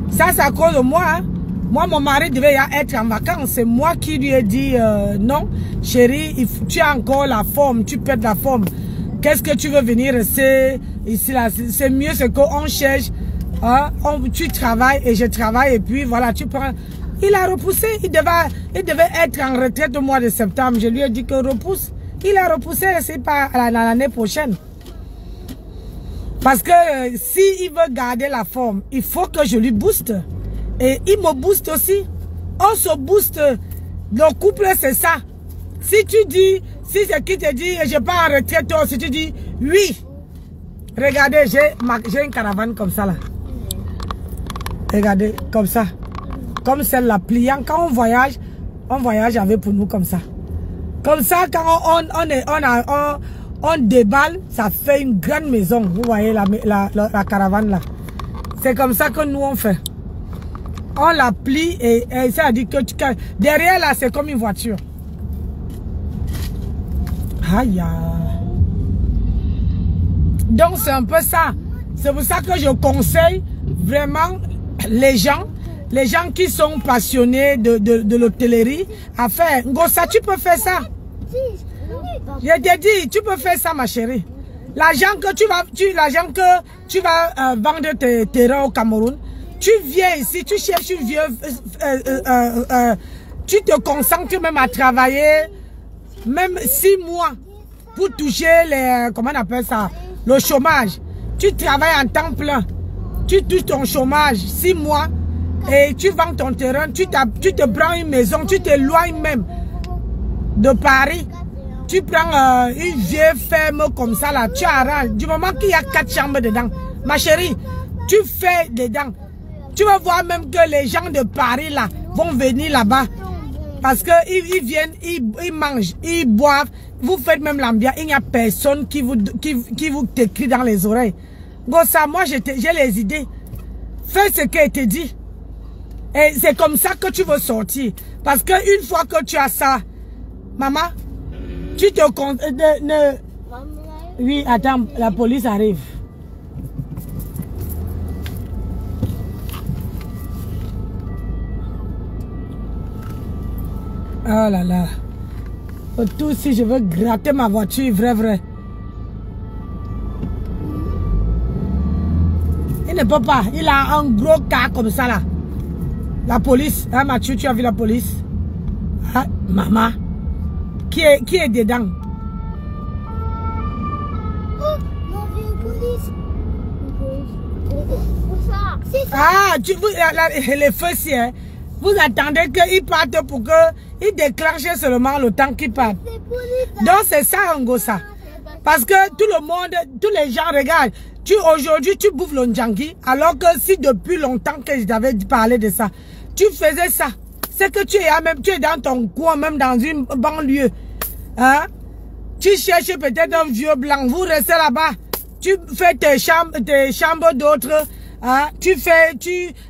Ça, c'est à cause de moi. Hein. Moi, mon mari devait être en vacances. C'est moi qui lui ai dit non, chérie, tu as encore la forme, tu perds la forme. Qu'est-ce que tu veux venir rester ici là? C'est mieux, c'est qu'on cherche. Tu travailles et je travaille et puis voilà, tu prends. Il a repoussé, il devait être en retraite au mois de septembre. Je lui ai dit que repousse. Il a repoussé, c'est pas l'année prochaine. Parce que s'il veut garder la forme, il faut que je lui booste. Et il me booste aussi. On se booste. Le couple, c'est ça. Si tu dis, si c'est qui te dit, je pars en retraite, toi, si tu dis, oui. Regardez, j'ai une caravane comme ça, là. Regardez, comme ça. Comme celle-là, pliant. Quand on voyage avec pour nous comme ça. Comme ça, quand on déballe, ça fait une grande maison. Vous voyez la caravane, là. C'est comme ça que nous, on fait. On la plie et ça dit que derrière là c'est comme une voiture. Aïe. Donc c'est un peu ça. C'est pour ça que je conseille vraiment les gens qui sont passionnés de l'hôtellerie à faire. Ngossa, tu peux faire ça. Je t'ai dit, tu peux faire ça ma chérie. L'argent que tu vas vendre tes terrains au Cameroun. Tu viens ici, tu cherches une vieux, tu te concentres même à travailler, même 6 mois pour toucher comment on appelle ça, le chômage. Tu travailles en temps plein, tu touches ton chômage 6 mois et tu vends ton terrain, tu te prends une maison, tu t'éloignes même de Paris. Tu prends une vieille ferme comme ça là, tu arranges. Du moment qu'il y a 4 chambres dedans, ma chérie, tu fais dedans. Tu vas voir même que les gens de Paris là vont venir là-bas. Parce qu'ils viennent, ils mangent, ils boivent. Vous faites même l'ambiance. Il n'y a personne qui vous t'écrit dans les oreilles. Gossa, moi j'ai les idées. Fais ce qui a été dit. Et c'est comme ça que tu veux sortir. Parce qu'une fois que tu as ça, maman, tu te comptes. Oui, attends, la police arrive. Oh là là. Tout si je veux gratter ma voiture, vrai. Il ne peut pas. Il a un gros cas comme ça là. La police. Hein, Mathieu, tu as vu la police? Hein, maman. Qui est dedans? Oh, mon vieux police. Ah, les feux, si, hein. Vous attendez qu'ils partent pour qu'ils déclenchent seulement le temps qu'ils partent. Donc c'est ça, Ngosa. Parce que tout le monde, tous les gens regardent. Aujourd'hui, tu bouffes le Ndjangi, alors que si depuis longtemps que je t'avais parlé de ça, tu faisais ça. C'est que tu es dans ton coin, même dans une banlieue. Hein? Tu cherches peut-être un vieux blanc, vous restez là-bas. Tu fais tes chambres d'autres. Hein?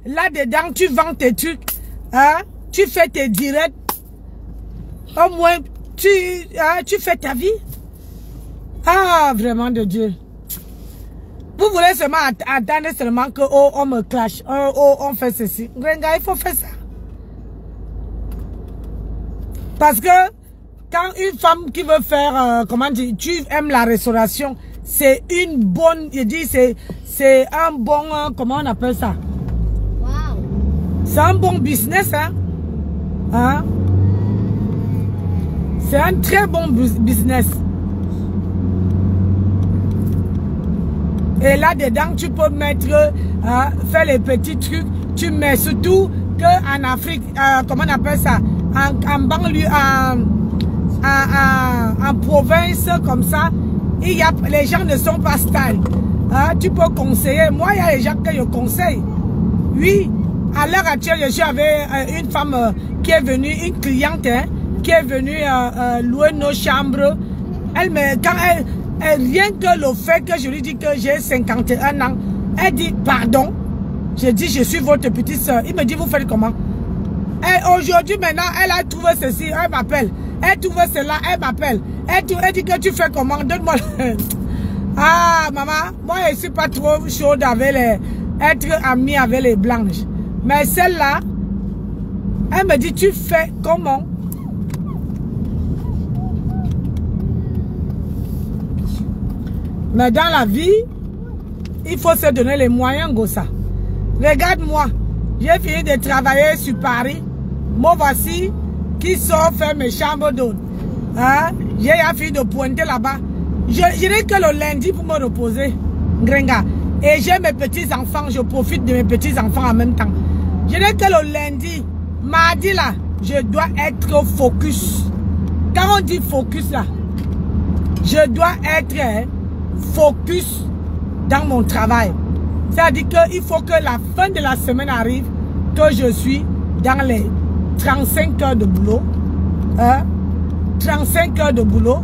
Là-dedans, tu vends tes trucs. Hein? Tu fais tes directs. Au moins, tu fais ta vie. Ah, vraiment de Dieu. Vous voulez seulement attendre seulement que on me clash. On fait ceci. Grenga, il faut faire ça. Parce que quand une femme qui veut faire, comment dire, tu aimes la restauration, c'est une bonne, je dis, c'est un bon, comment on appelle ça? Wow. C'est un bon business, hein? Hein? C'est un très bon business. Et là-dedans, tu peux mettre, faire les petits trucs. Tu mets surtout qu'en Afrique, comment on appelle ça? En banlieue, en province comme ça, les gens ne sont pas style. Tu peux conseiller. Moi, il y a des gens que je conseille. Oui, à l'heure actuelle, je suis avec une femme qui est venue, une cliente, hein, qui est venue louer nos chambres. Rien que le fait que je lui dis que j'ai 51 ans, elle dit pardon. Je dis je suis votre petite soeur. Il me dit vous faites comment? Et aujourd'hui maintenant elle a trouvé ceci, elle m'appelle. Elle trouve cela, elle m'appelle. Elle dit que tu fais comment? Donne-moi. Ah maman, moi je suis pas trop chaude avec être amie avec les blanches. Mais celle-là, elle me dit tu fais comment? Mais dans la vie, il faut se donner les moyens, Gossa. Regarde-moi, j'ai fini de travailler sur Paris. Moi, voici qui sort faire mes chambres d'eau. Hein? J'ai fini de pointer là-bas. Je n'ai que le lundi pour me reposer, Grenga. Et j'ai mes petits-enfants, je profite de mes petits-enfants en même temps. Je n'ai que le lundi. Mardi, là, je dois être focus. Quand on dit focus, là, je dois être... focus dans mon travail. C'est-à-dire qu'il faut que la fin de la semaine arrive, que je suis dans les 35 heures de boulot. 35 heures de boulot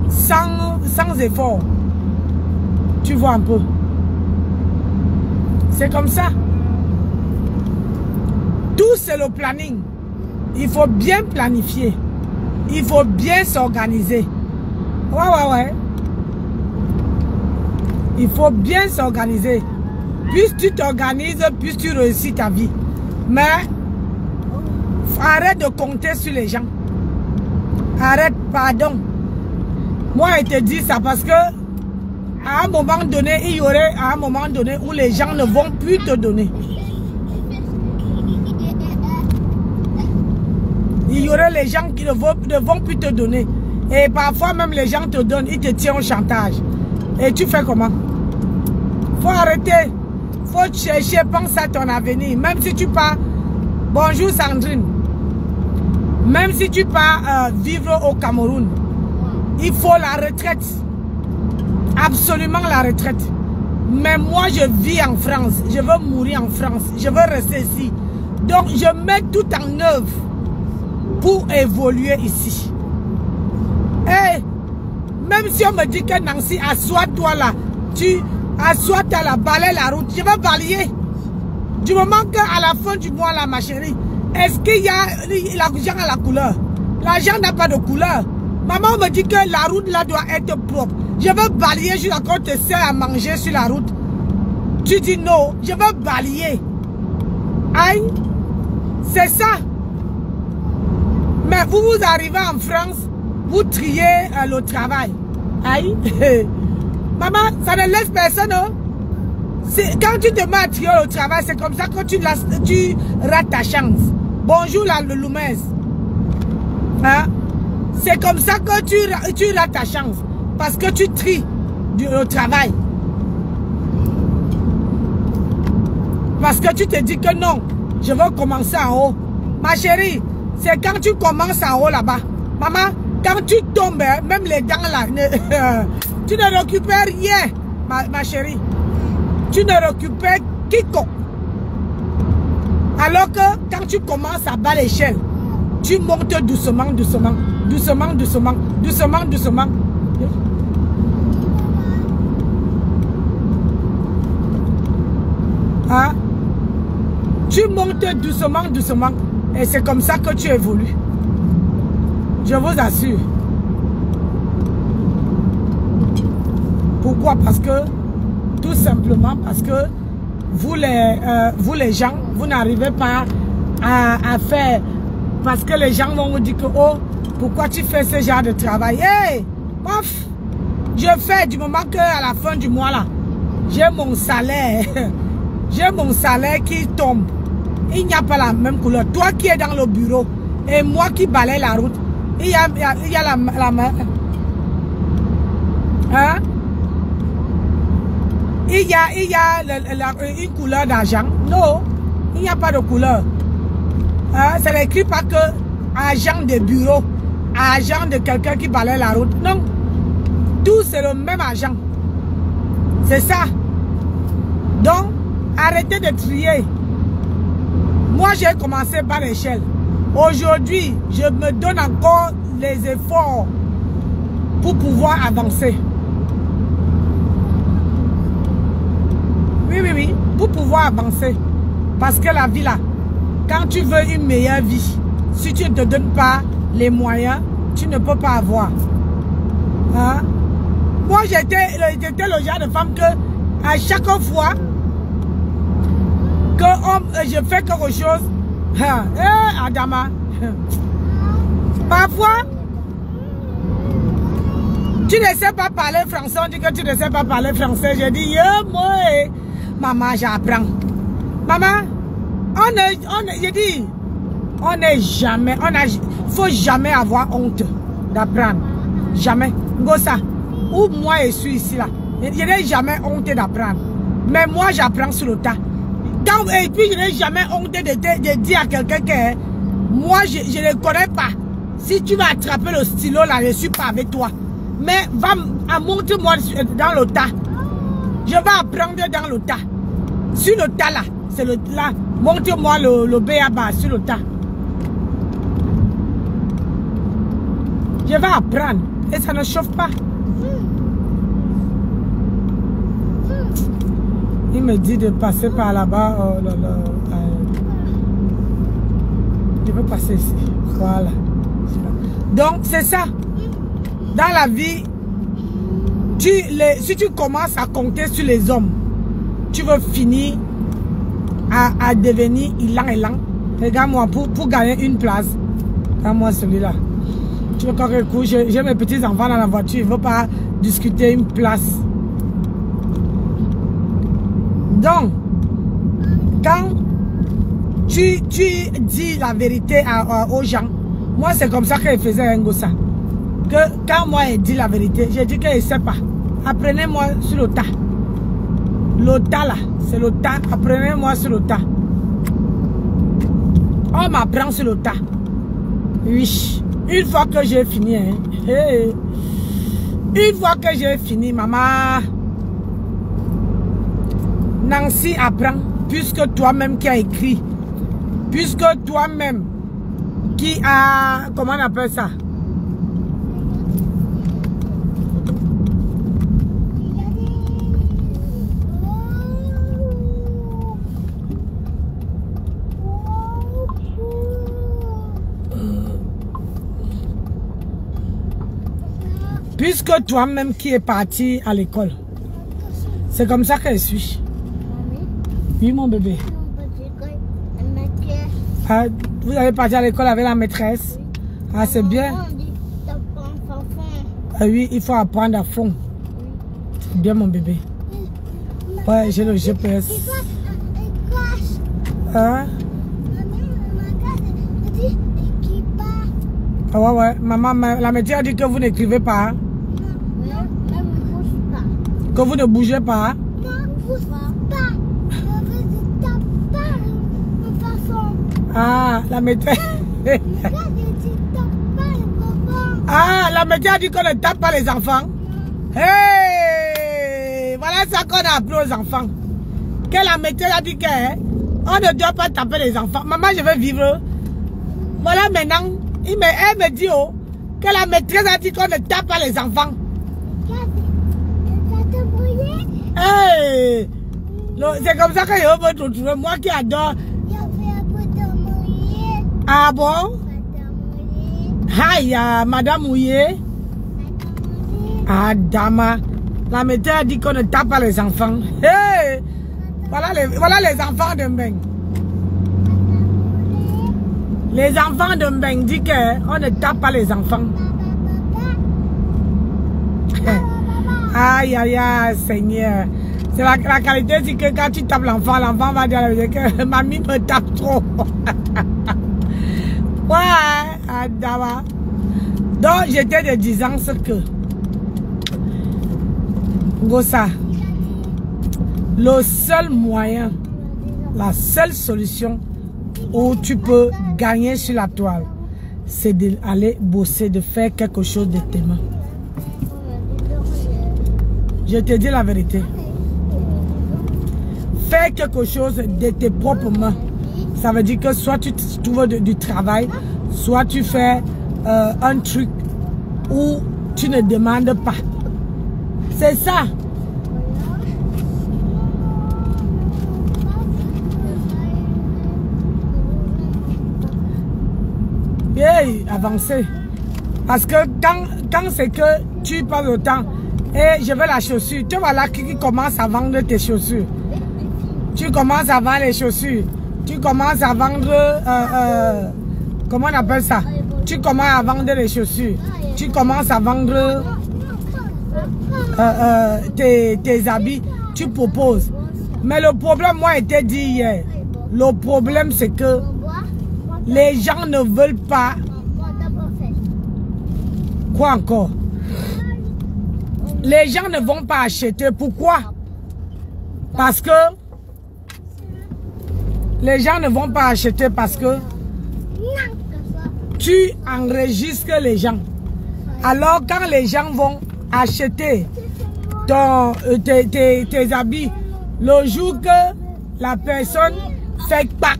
sans effort. Tu vois un peu. C'est comme ça. Tout c'est le planning. Il faut bien planifier. Il faut bien s'organiser. Ouais. Il faut bien s'organiser. Plus tu t'organises, plus tu réussis ta vie. Mais arrête de compter sur les gens. Arrête, pardon. Moi, je te dis ça parce que à un moment donné, il y aurait un moment donné où les gens ne vont plus te donner. Il y aurait les gens qui ne vont plus te donner. Et parfois même les gens te donnent, ils te tiennent au chantage. Et tu fais comment? Faut arrêter. Faut chercher, pense à ton avenir. Même si tu pars, bonjour Sandrine. Même si tu pars vivre au Cameroun, il faut la retraite. Absolument la retraite. Mais moi je vis en France. Je veux mourir en France. Je veux rester ici. Donc je mets tout en œuvre pour évoluer ici. Et même si on me dit que Nancy, assois-toi là, assois-toi là, balaye la route, je vais balayer. Du moment qu'à la fin du mois là, ma chérie, est-ce qu'il y a l'argent à la couleur? L'argent n'a pas de couleur. Maman me dit que la route là doit être propre. Je veux balayer jusqu'à quand tu sais à manger sur la route. Tu dis non, je veux balayer. Aïe, c'est ça. Mais vous arrivez en France, vous triez le travail. Aïe. Maman, ça ne laisse personne. Hein? Quand tu te mets à trier le travail, c'est comme ça que tu rates ta chance. Bonjour la Loumaise. Hein? C'est comme ça que tu rates ta chance. Parce que tu tries le travail. Parce que tu te dis que non, je veux commencer en haut. Ma chérie, c'est quand tu commences en haut là-bas. Maman, quand tu tombes, même les dents là, tu ne récupères rien, ma chérie. Tu ne récupères quiconque. Alors que quand tu commences à bas l'échelle, tu montes doucement, doucement, doucement, doucement, doucement, doucement. Hein? Tu montes doucement, doucement. Et c'est comme ça que tu évolues. Je vous assure. Pourquoi? Parce que, tout simplement parce que vous les gens, vous n'arrivez pas à faire. Parce que les gens vont vous dire que, oh, pourquoi tu fais ce genre de travail? Hey, ouf, je fais du moment qu'à la fin du mois là, j'ai mon salaire. J'ai mon salaire qui tombe. Il n'y a pas la même couleur. Toi qui es dans le bureau et moi qui balaye la route, il y a la main. Hein? Il y a une couleur d'argent. Non, il n'y a pas de couleur. Hein? Ça n'écrit pas que agent de bureau, agent de quelqu'un qui balaye la route. Non. Tout c'est le même agent. C'est ça. Donc, arrêtez de trier. Moi, j'ai commencé par l'échelle. Aujourd'hui, je me donne encore les efforts pour pouvoir avancer. Oui, oui, oui, pour pouvoir avancer. Parce que la vie là, quand tu veux une meilleure vie, si tu ne te donnes pas les moyens, tu ne peux pas avoir. Hein? Moi, j'étais le genre de femme que, à chaque fois que je fais quelque chose, Adama, parfois, tu ne sais pas parler français, on dit que tu ne sais pas parler français. Je dis, moi, maman, j'apprends. Maman, je dis, on n'est jamais, faut jamais avoir honte d'apprendre. Jamais. Gossa, ou moi je suis ici là, je n'ai jamais honte d'apprendre. Mais moi, j'apprends sur le tas. Et puis, je n'ai jamais honte de dire à quelqu'un que moi, je ne connais pas. Si tu vas attraper le stylo là, je ne suis pas avec toi. Mais montre-moi dans le tas. Je vais apprendre dans le tas. Sur le tas là, c'est le là. Montre-moi le béaba sur le tas. Je vais apprendre. Et ça ne chauffe pas. Il me dit de passer par là-bas. Oh là là. Je veux passer ici. Voilà. Donc, c'est ça. Dans la vie, si tu commences à compter sur les hommes, tu veux finir à devenir élan. Regarde-moi, pour gagner une place. Regarde-moi celui-là. Tu veux encore que j'ai mes petits enfants dans la voiture, ils ne veulent pas discuter une place. Donc, quand tu dis la vérité aux gens, moi c'est comme ça que je faisais un gossa. Que quand moi je dis la vérité, je dis que je ne sais pas. Apprenez-moi sur le tas. Le tas là, c'est le tas. Apprenez-moi sur le tas. On m'apprend sur le tas. Oui. Une fois que j'ai fini, hein, une fois que j'ai fini, maman, Nancy apprend, puisque toi-même qui as écrit, puisque toi-même qui a, comment on appelle ça? Puisque toi-même qui es parti à l'école, c'est comme ça que je suis. Oui, mon bébé. Ah, vous avez parti à l'école avec la maîtresse? Ah, c'est bien. Ah oui, il faut apprendre à fond. Bien mon bébé. Ouais, j'ai le GPS. Hein? Ah ouais, ouais. Maman, la métier a dit que vous n'écrivez pas. Hein? Que vous ne bougez pas. Hein? Ah, la météo. Ah, la météo a dit qu'on ne tape pas les enfants. Hey! Voilà ça qu'on a appris aux enfants. Que la météo a dit qu'on ne doit pas taper les enfants. Maman, je veux vivre. Voilà maintenant, elle me dit oh, que la maîtresse a dit qu'on ne tape pas les enfants. Hey! C'est comme ça que je veux te retrouver. Moi qui adore. Ah bon? Aïe, Madame Mouillé. Ah, Dama. La météo a dit qu'on ne tape pas les enfants. Hey! Voilà les enfants de Mbeng. Les enfants de Mbeng disent qu'on ne tape pas les enfants. Aïe, aïe, aïe, Seigneur. C'est la qualité, c'est que quand tu tapes l'enfant, l'enfant va dire que mamie me tape trop. Ouais, Adama. Donc, j'étais de 10 ans ce que. Gossa. Le seul moyen, la seule solution où tu peux gagner sur la toile, c'est d'aller bosser, de faire quelque chose de tes mains. Je te dis la vérité. Fais quelque chose de tes propres mains. Ça veut dire que soit tu trouves du travail, soit tu fais un truc où tu ne demandes pas. C'est ça. Hey, avancer. Parce que quand c'est que tu passes le temps et je veux la chaussure, tu vois là qui commence à vendre tes chaussures. Tu commences à vendre les chaussures. Tu commences à vendre, comment on appelle ça? Tu commences à vendre les chaussures. Tu commences à vendre tes habits. Tu proposes. Mais le problème, moi, était dit hier. Le problème, c'est que les gens ne veulent pas. Quoi encore? Les gens ne vont pas acheter. Pourquoi? Parce que les gens ne vont pas acheter parce que tu enregistres les gens. Alors quand les gens vont acheter tes habits, le jour que la personne fait pas,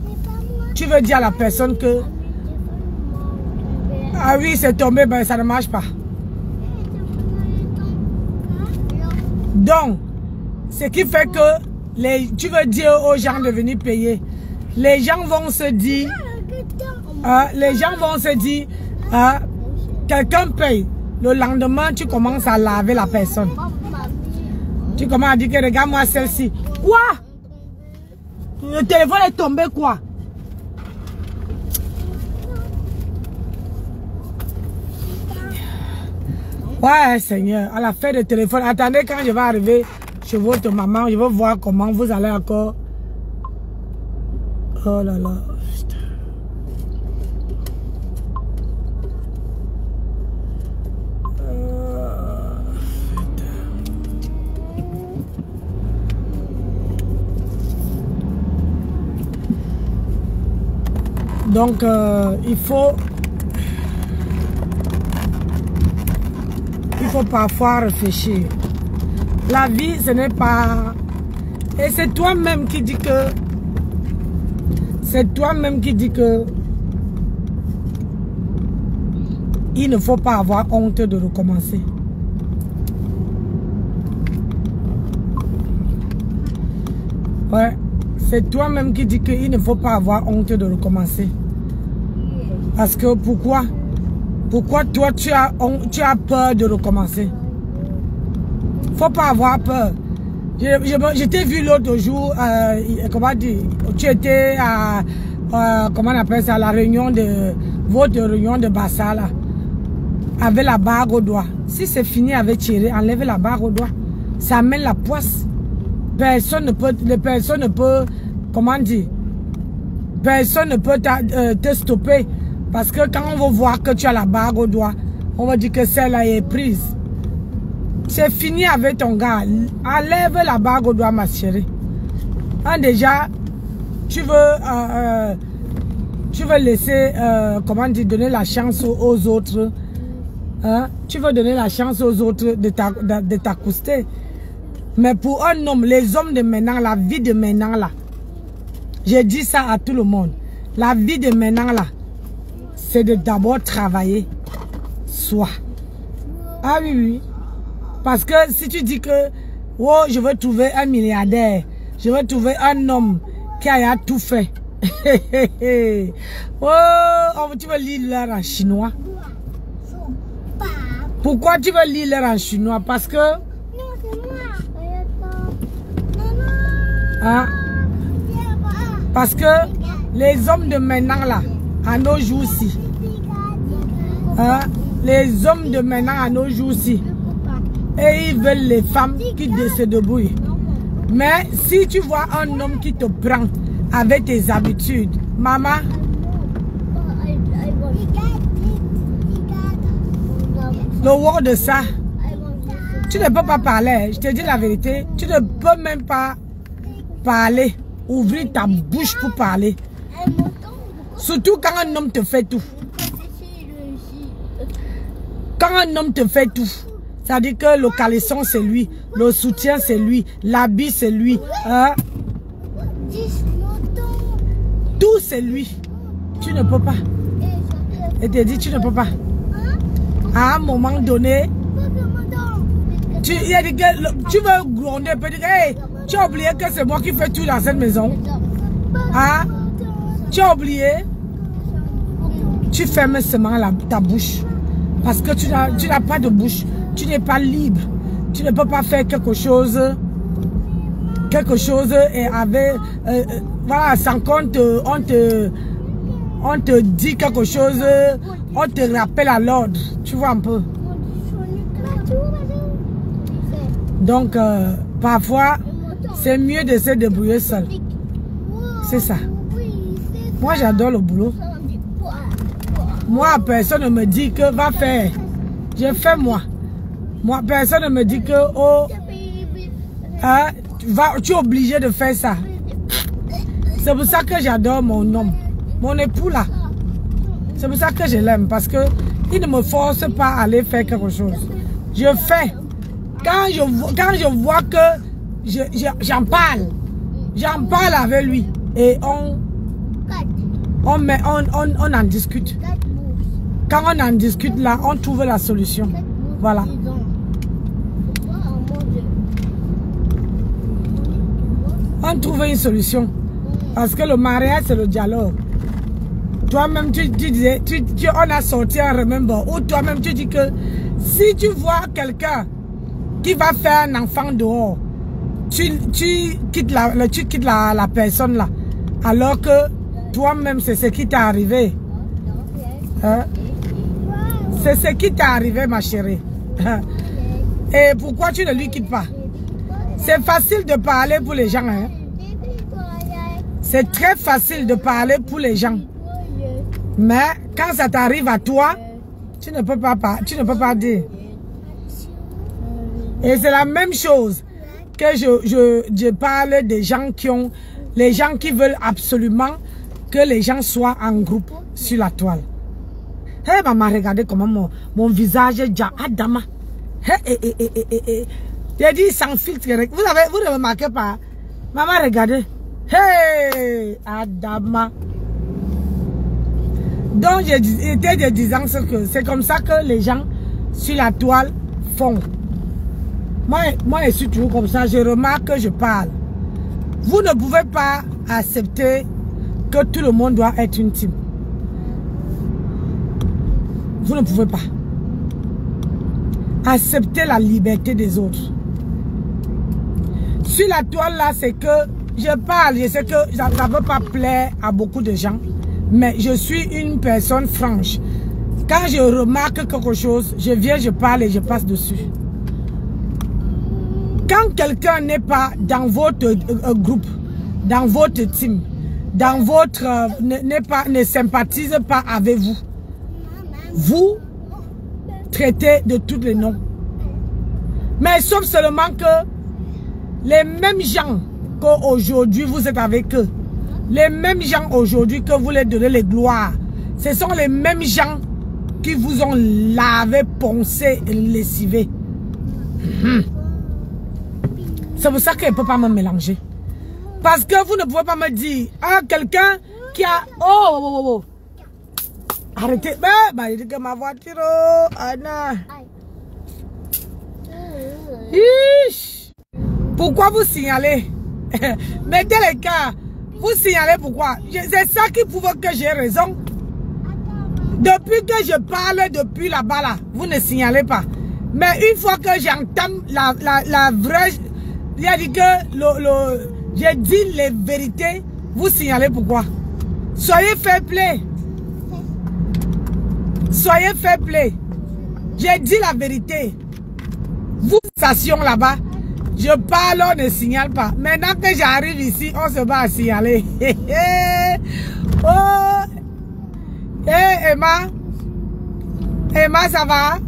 tu veux dire à la personne que ah oui c'est tombé, ben ça ne marche pas. Donc, ce qui fait que tu veux dire aux gens de venir payer. Les gens vont se dire, quelqu'un paye. Le lendemain, tu commences à laver la personne. Tu commences à dire que regarde-moi celle-ci. Quoi? Le téléphone est tombé quoi? Ouais, Seigneur, à la fin de téléphone. Attendez, quand je vais arriver chez votre maman, je veux voir comment vous allez encore. Oh là là. Donc, il faut parfois réfléchir. La vie, ce n'est pas... Et c'est toi-même qui dis que... C'est toi-même qui dis que... Il ne faut pas avoir honte de recommencer. Ouais. C'est toi-même qui dis qu'il ne faut pas avoir honte de recommencer. Parce que pourquoi? Pourquoi toi tu as peur de recommencer? Faut pas avoir peur. Je t'ai vu l'autre jour, comment dire, tu étais à, comment on appelle ça, la réunion de, votre réunion de Bassa là. avec la bague au doigt. Si c'est fini avec Thierry, enlève la bague au doigt. Ça amène la poisse. Personne ne peut, comment dire, personne ne peut te stopper. Parce que quand on va voir que tu as la bague au doigt, on va dire que celle-là est prise. C'est fini avec ton gars. Enlève la bague au doigt, ma chérie. Déjà, tu veux laisser, comment dire, donner la chance aux autres. Hein? Tu veux donner la chance aux autres de t'accoster. Mais pour un homme, les hommes de maintenant, la vie de maintenant là, j'ai dit ça à tout le monde. La vie de maintenant là, c'est de d'abord travailler soi. Ah oui, oui. Parce que si tu dis que oh, je veux trouver un milliardaire, je veux trouver un homme qui a tout fait. Oh, tu veux lire l'heure en chinois. Pourquoi tu veux lire l'heure en chinois? Parce que hein? Parce que les hommes de maintenant là, à nos jours-ci, hein? Les hommes de maintenant à nos jours-ci, et ils veulent les femmes qui se débrouillent. Mais si tu vois un homme qui te prend avec tes habitudes, maman, le word de ça, tu ne peux pas parler. Je te dis la vérité, tu ne peux même pas parler, ouvrir ta bouche pour parler. Surtout quand un homme te fait tout. Quand un homme te fait tout, ça dit que le caleçon c'est lui, le soutien c'est lui, l'habit c'est lui, hein? Tout c'est lui. Tu ne peux pas. Et te dit tu ne peux pas. À un moment donné, tu veux gronder, peut-être, hey, tu as oublié que c'est moi qui fais tout dans cette maison. Hein? Tu as oublié. Tu fermes seulement ta bouche. Parce que tu n'as pas de bouche. Tu n'es pas libre. Tu ne peux pas faire quelque chose et avec... voilà, sans compte, on te dit quelque chose, on te rappelle à l'ordre. Tu vois un peu. Donc, parfois, c'est mieux de se débrouiller seul. C'est ça. Moi, j'adore le boulot. Moi, personne ne me dit que va faire. Je fais moi. Moi, personne ne me dit que oh, hein, tu es obligé de faire ça. C'est pour ça que j'adore mon homme. Mon époux là. C'est pour ça que je l'aime. Parce que il ne me force pas à aller faire quelque chose. Je fais. Quand je vois que j'en parle avec lui. Et on en discute. Quand on en discute là, on trouve la solution. Voilà. On trouve une solution. Parce que le mariage, c'est le dialogue. Toi-même, tu disais, on a sorti un remember. Ou toi-même, tu dis que si tu vois quelqu'un qui va faire un enfant dehors, tu quittes la personne là. Alors que toi-même, c'est ce qui t'est arrivé. Hein? C'est ce qui t'est arrivé, ma chérie. Et pourquoi tu ne lui quittes pas? C'est facile de parler pour les gens. Hein? C'est très facile de parler pour les gens. Mais quand ça t'arrive à toi, tu ne peux pas dire. Et c'est la même chose que je parle des gens les gens qui veulent absolument que les gens soient en groupe sur la toile. Hey, maman, regardez comment mon visage est déjà Adama. Hey, j'ai dit sans filtre. Vous ne remarquez pas? Maman, regardez. Hey, Adama. Donc, j'étais disant que c'est comme ça que les gens sur la toile font. Moi, je suis toujours comme ça. Je remarque que je parle. Vous ne pouvez pas accepter que tout le monde doit être une team. Vous ne pouvez pas. Accepter la liberté des autres. Sur la toile là, c'est que je parle. Je sais que ça ne veut pas plaire à beaucoup de gens. Mais je suis une personne franche. Quand je remarque quelque chose, je viens, je parle et je passe dessus. Quand quelqu'un n'est pas dans votre groupe, dans votre team, dans votre ne sympathise pas avec vous, vous traitez de tous les noms. Mais sauf seulement que les mêmes gens qu'aujourd'hui vous êtes avec eux, les mêmes gens aujourd'hui que vous leur donnez les gloires, ce sont les mêmes gens qui vous ont lavé, poncé et lessivé. C'est pour ça qu'elle ne peut pas me mélanger. Parce que vous ne pouvez pas me dire, ah, quelqu'un qui a... Oh. Arrêtez. Bah, il dit que ma voiture, oh, Anna. Ish. Pourquoi vous signalez? Mettez les cas. Vous signalez pourquoi? C'est ça qui prouve que j'ai raison. Depuis que je parle depuis là-bas, là, vous ne signalez pas. Mais une fois que j'entame la vraie... Il a dit que j'ai dit les vérités, vous signalez pourquoi. Soyez fair play. Soyez fair play. J'ai dit la vérité. Vous, station là-bas, je parle, on ne signale pas. Maintenant que j'arrive ici, on se va à signaler. Oh! Hey, Emma. Emma, ça va?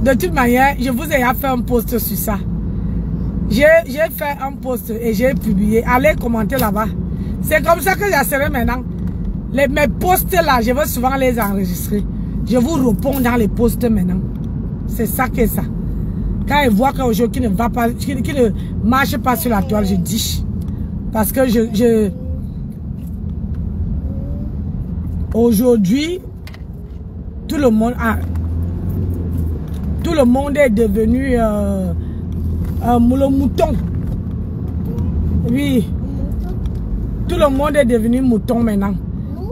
De toute manière, je vous ai fait un post sur ça. J'ai fait un post et j'ai publié. Allez commenter là-bas. C'est comme ça que j'essaierai maintenant. Mes posts là, je vais souvent les enregistrer. Je vous réponds dans les posts maintenant. C'est ça que ça. Quand ils voient qu'aujourd'hui qui ne va pas, qui ne marche pas sur la toile, je dis. Parce que aujourd'hui, tout le monde est devenu le mouton. Oui. Tout le monde est devenu mouton maintenant.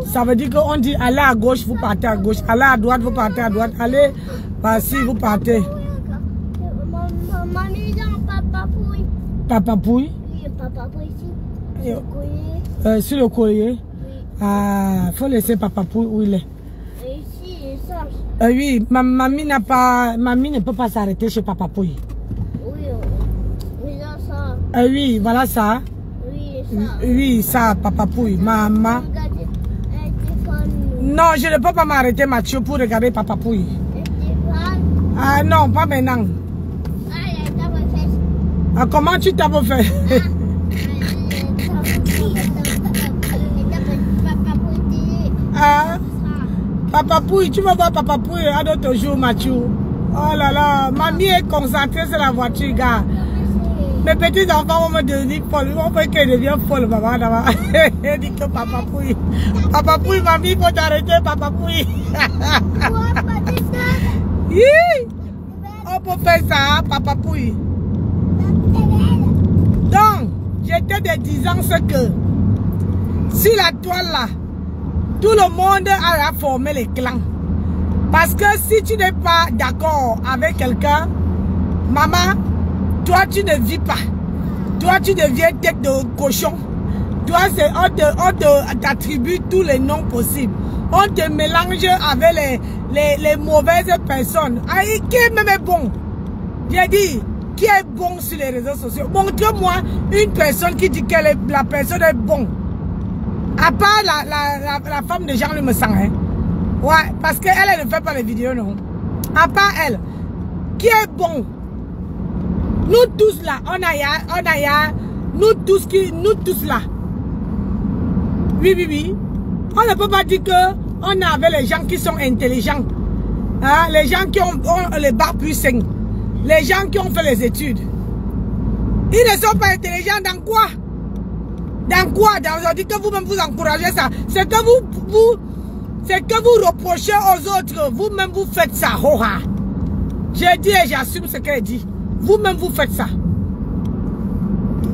Ça veut dire qu'on dit allez à gauche, vous partez à gauche. Allez à droite, vous partez à droite. Allez par-ci, vous partez. Mamie, papa pouille. Papa pouille? Oui, papa pouille ici. Sur le collier. Sur le collier? Oui. Ah, faut laisser papa pouille où il est. Et ici, il change. Oui, mamie ne peut pas s'arrêter chez papa pouille. Oui, ça. Oui, voilà ça. Oui, ça. Oui, ça, papa pouille. Maman. Non, je ne peux pas m'arrêter, Mathieu, pour regarder papa pouille. Ah non, pas maintenant. Ah, comment tu t'as fait? Ah, papa pouille, tu vas voir papa pouille à d'autres jours, Mathieu. Oh là là, mamie est concentrée sur la voiture, gars. Mes petits enfants vont me devenir folle. Ils vont faire qu'elle devient folle, maman. Elle dit que papa pouille. Papa pouille, mamie, il faut t'arrêter, papa pouille. On peut faire ça, papa pouille. Donc, j'étais de disant ce que, sur la toile là, tout le monde a formé les clans. Parce que si tu n'es pas d'accord avec quelqu'un, maman, toi tu ne vis pas. Toi tu deviens tête de cochon. Toi on t'attribue tous les noms possibles. On te mélange avec les mauvaises personnes. Aïe, qui est même bon? J'ai dit, qui est bon sur les réseaux sociaux? Montre-moi une personne qui dit que la personne est bonne. À part la femme de Jean-Luc Messan, hein? Ouais, parce qu'elle ne fait pas les vidéos, non. À part elle, qui est bon? Nous tous là, on a nous tous là. Oui. On ne peut pas dire que on est avec les gens qui sont intelligents. Hein? Les gens qui ont les barres plus saines. Les gens qui ont fait les études. Ils ne sont pas intelligents dans quoi? Dans quoi? On dit que vous-même vous encouragez ça. C'est que vous reprochez aux autres. Vous-même vous faites ça. J'ai dit et j'assume ce qu'elle dit. Vous-même vous faites ça.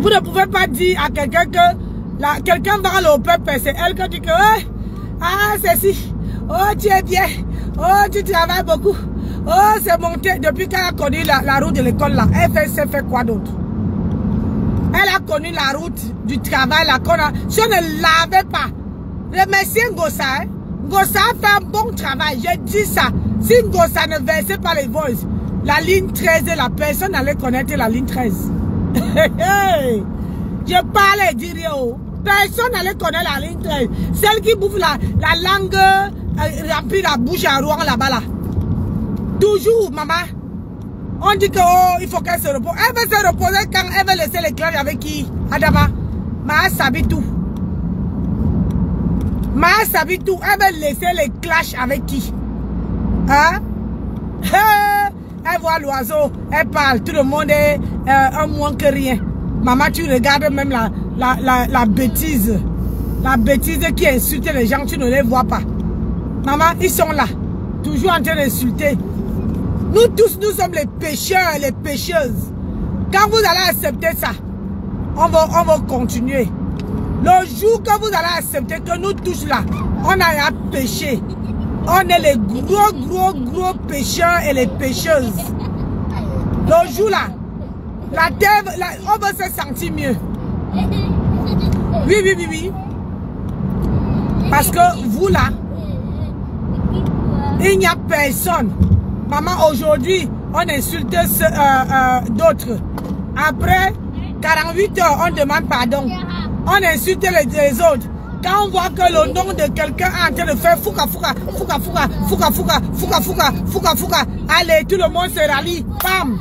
Vous ne pouvez pas dire à quelqu'un que quelqu'un va le peuple, c'est elle qui dit que ah c'est si. Oh tu es bien. Oh tu travailles beaucoup. Oh c'est monté. Depuis qu'elle a connu la route de l'école là, elle fait quoi d'autre? Elle a connu la route du travail là qu'on a. Si on ne l'avait pas, remerciez Ngossa, hein? Ngossa a fait un bon travail. J'ai dit ça. Si Ngossa ne versait pas les voices, la ligne 13, la personne allait connaître la ligne 13. Je parlais et dire, personne n'allait connaître la ligne 13. Celle qui bouffe la langue remplie la bouche à Rouen là-bas là. Toujours, maman. On dit que oh, il faut qu'elle se repose. Elle veut se reposer quand elle veut laisser les clashs avec qui? Adama. Ma s'habille tout. Ma s'habille tout. Elle veut laisser les clashs avec qui? Hein? Elle voit l'oiseau, elle parle, tout le monde est un moins que rien. Maman, tu regardes même la bêtise. La bêtise qui insulte les gens, tu ne les vois pas. Maman, ils sont là, toujours en train d'insulter. Nous tous, nous sommes les pécheurs et les pécheuses. Quand vous allez accepter ça, on va continuer. Le jour que vous allez accepter que nous tous là, on a péché. On est les gros pécheurs et les pécheuses. Le jour là, la terre, on va se sentir mieux. Oui. Parce que vous là, il n'y a personne. Maman, aujourd'hui, on insulte d'autres. Après 48 heures, on demande pardon. On insulte les autres. Quand on voit que le nom de quelqu'un est en train de faire fouka, allez, tout le monde se rallie, bam.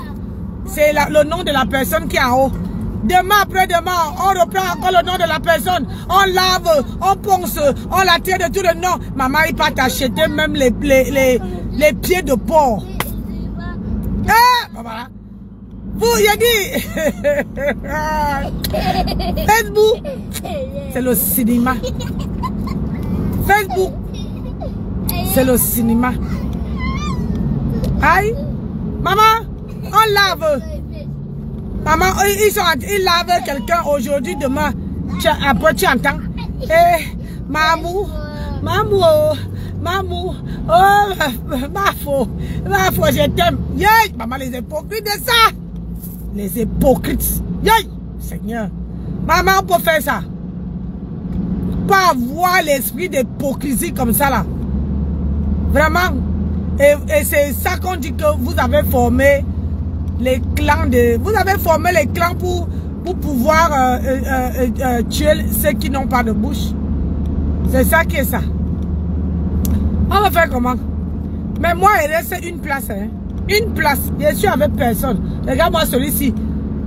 C'est le nom de la personne qui est en haut. Demain après-demain, on reprend encore le nom de la personne. On lave, on ponce, on la tire de tout le nom. Maman, il peut t'acheter même les pieds de porc. Voilà. Vous, j'ai dit. Facebook, c'est le cinéma. Facebook, c'est le cinéma. Aïe, maman, on lave. Maman, ils lavent quelqu'un aujourd'hui, demain. Après, tu entends. Mamou, oh, ma faux, je t'aime. Yeah, maman, les hypocrites de ça. Les hypocrites. Yeah, Seigneur. Maman, on peut faire ça. Pas avoir l'esprit d'hypocrisie comme ça là. Vraiment. Et c'est ça qu'on dit que vous avez formé les clans de... Vous avez formé les clans pour pouvoir tuer ceux qui n'ont pas de bouche. C'est ça qui est ça. On va faire comment? Mais moi, il reste une place. Hein? Une place. Je suis avec personne. Regarde-moi celui-ci.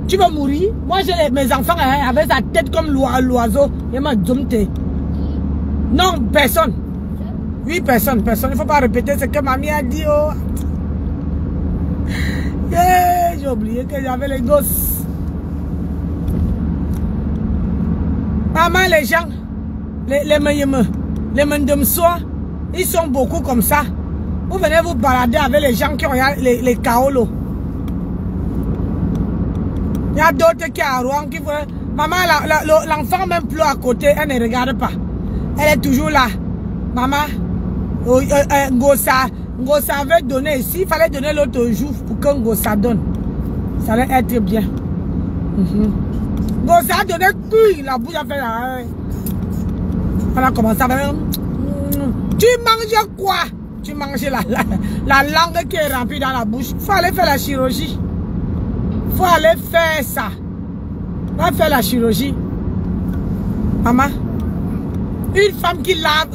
Tu vas mourir. Moi, j'ai mes enfants hein, avec sa tête comme l'oiseau. Il m'a dompté. Non, personne. Oui, personne. Il ne faut pas répéter ce que mamie a dit. Oh. Yeah, j'ai oublié que j'avais les gosses. Maman, les gens, les Mendemsois, ils sont beaucoup comme ça. Vous venez vous balader avec les gens qui ont les kaolos. Il y a d'autres qui ont Rouen qui veulent. Maman, l'enfant même pleure à côté, elle ne regarde pas. Elle est toujours là. Maman, Ngossa avait donné ici, il fallait donner l'autre jour pour que Ngossa donne. Ça allait être bien. Ngossa a donné cuit, la bouche a fait là. On a commencé à faire. Tu manges quoi? Tu manges la langue qui est remplie dans la bouche. Il faut aller faire la chirurgie. Il faut aller faire ça. Va faire la chirurgie. Maman. Une femme qui lave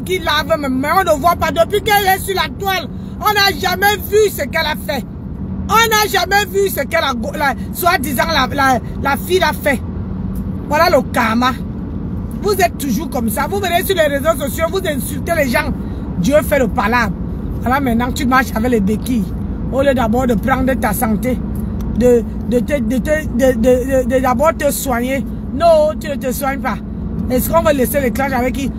même, mais on ne voit pas. Depuis qu'elle est sur la toile, on n'a jamais vu ce qu'elle a fait. On n'a jamais vu ce qu'elle a, soi-disant, la fille a fait. Voilà le karma. Vous êtes toujours comme ça. Vous venez sur les réseaux sociaux, vous insultez les gens. Dieu fait le palabre. Alors maintenant, tu marches avec les béquilles. Au lieu d'abord de prendre ta santé, d'abord te soigner. Non, tu ne te soignes pas. Est-ce qu'on va laisser les clashs avec qui?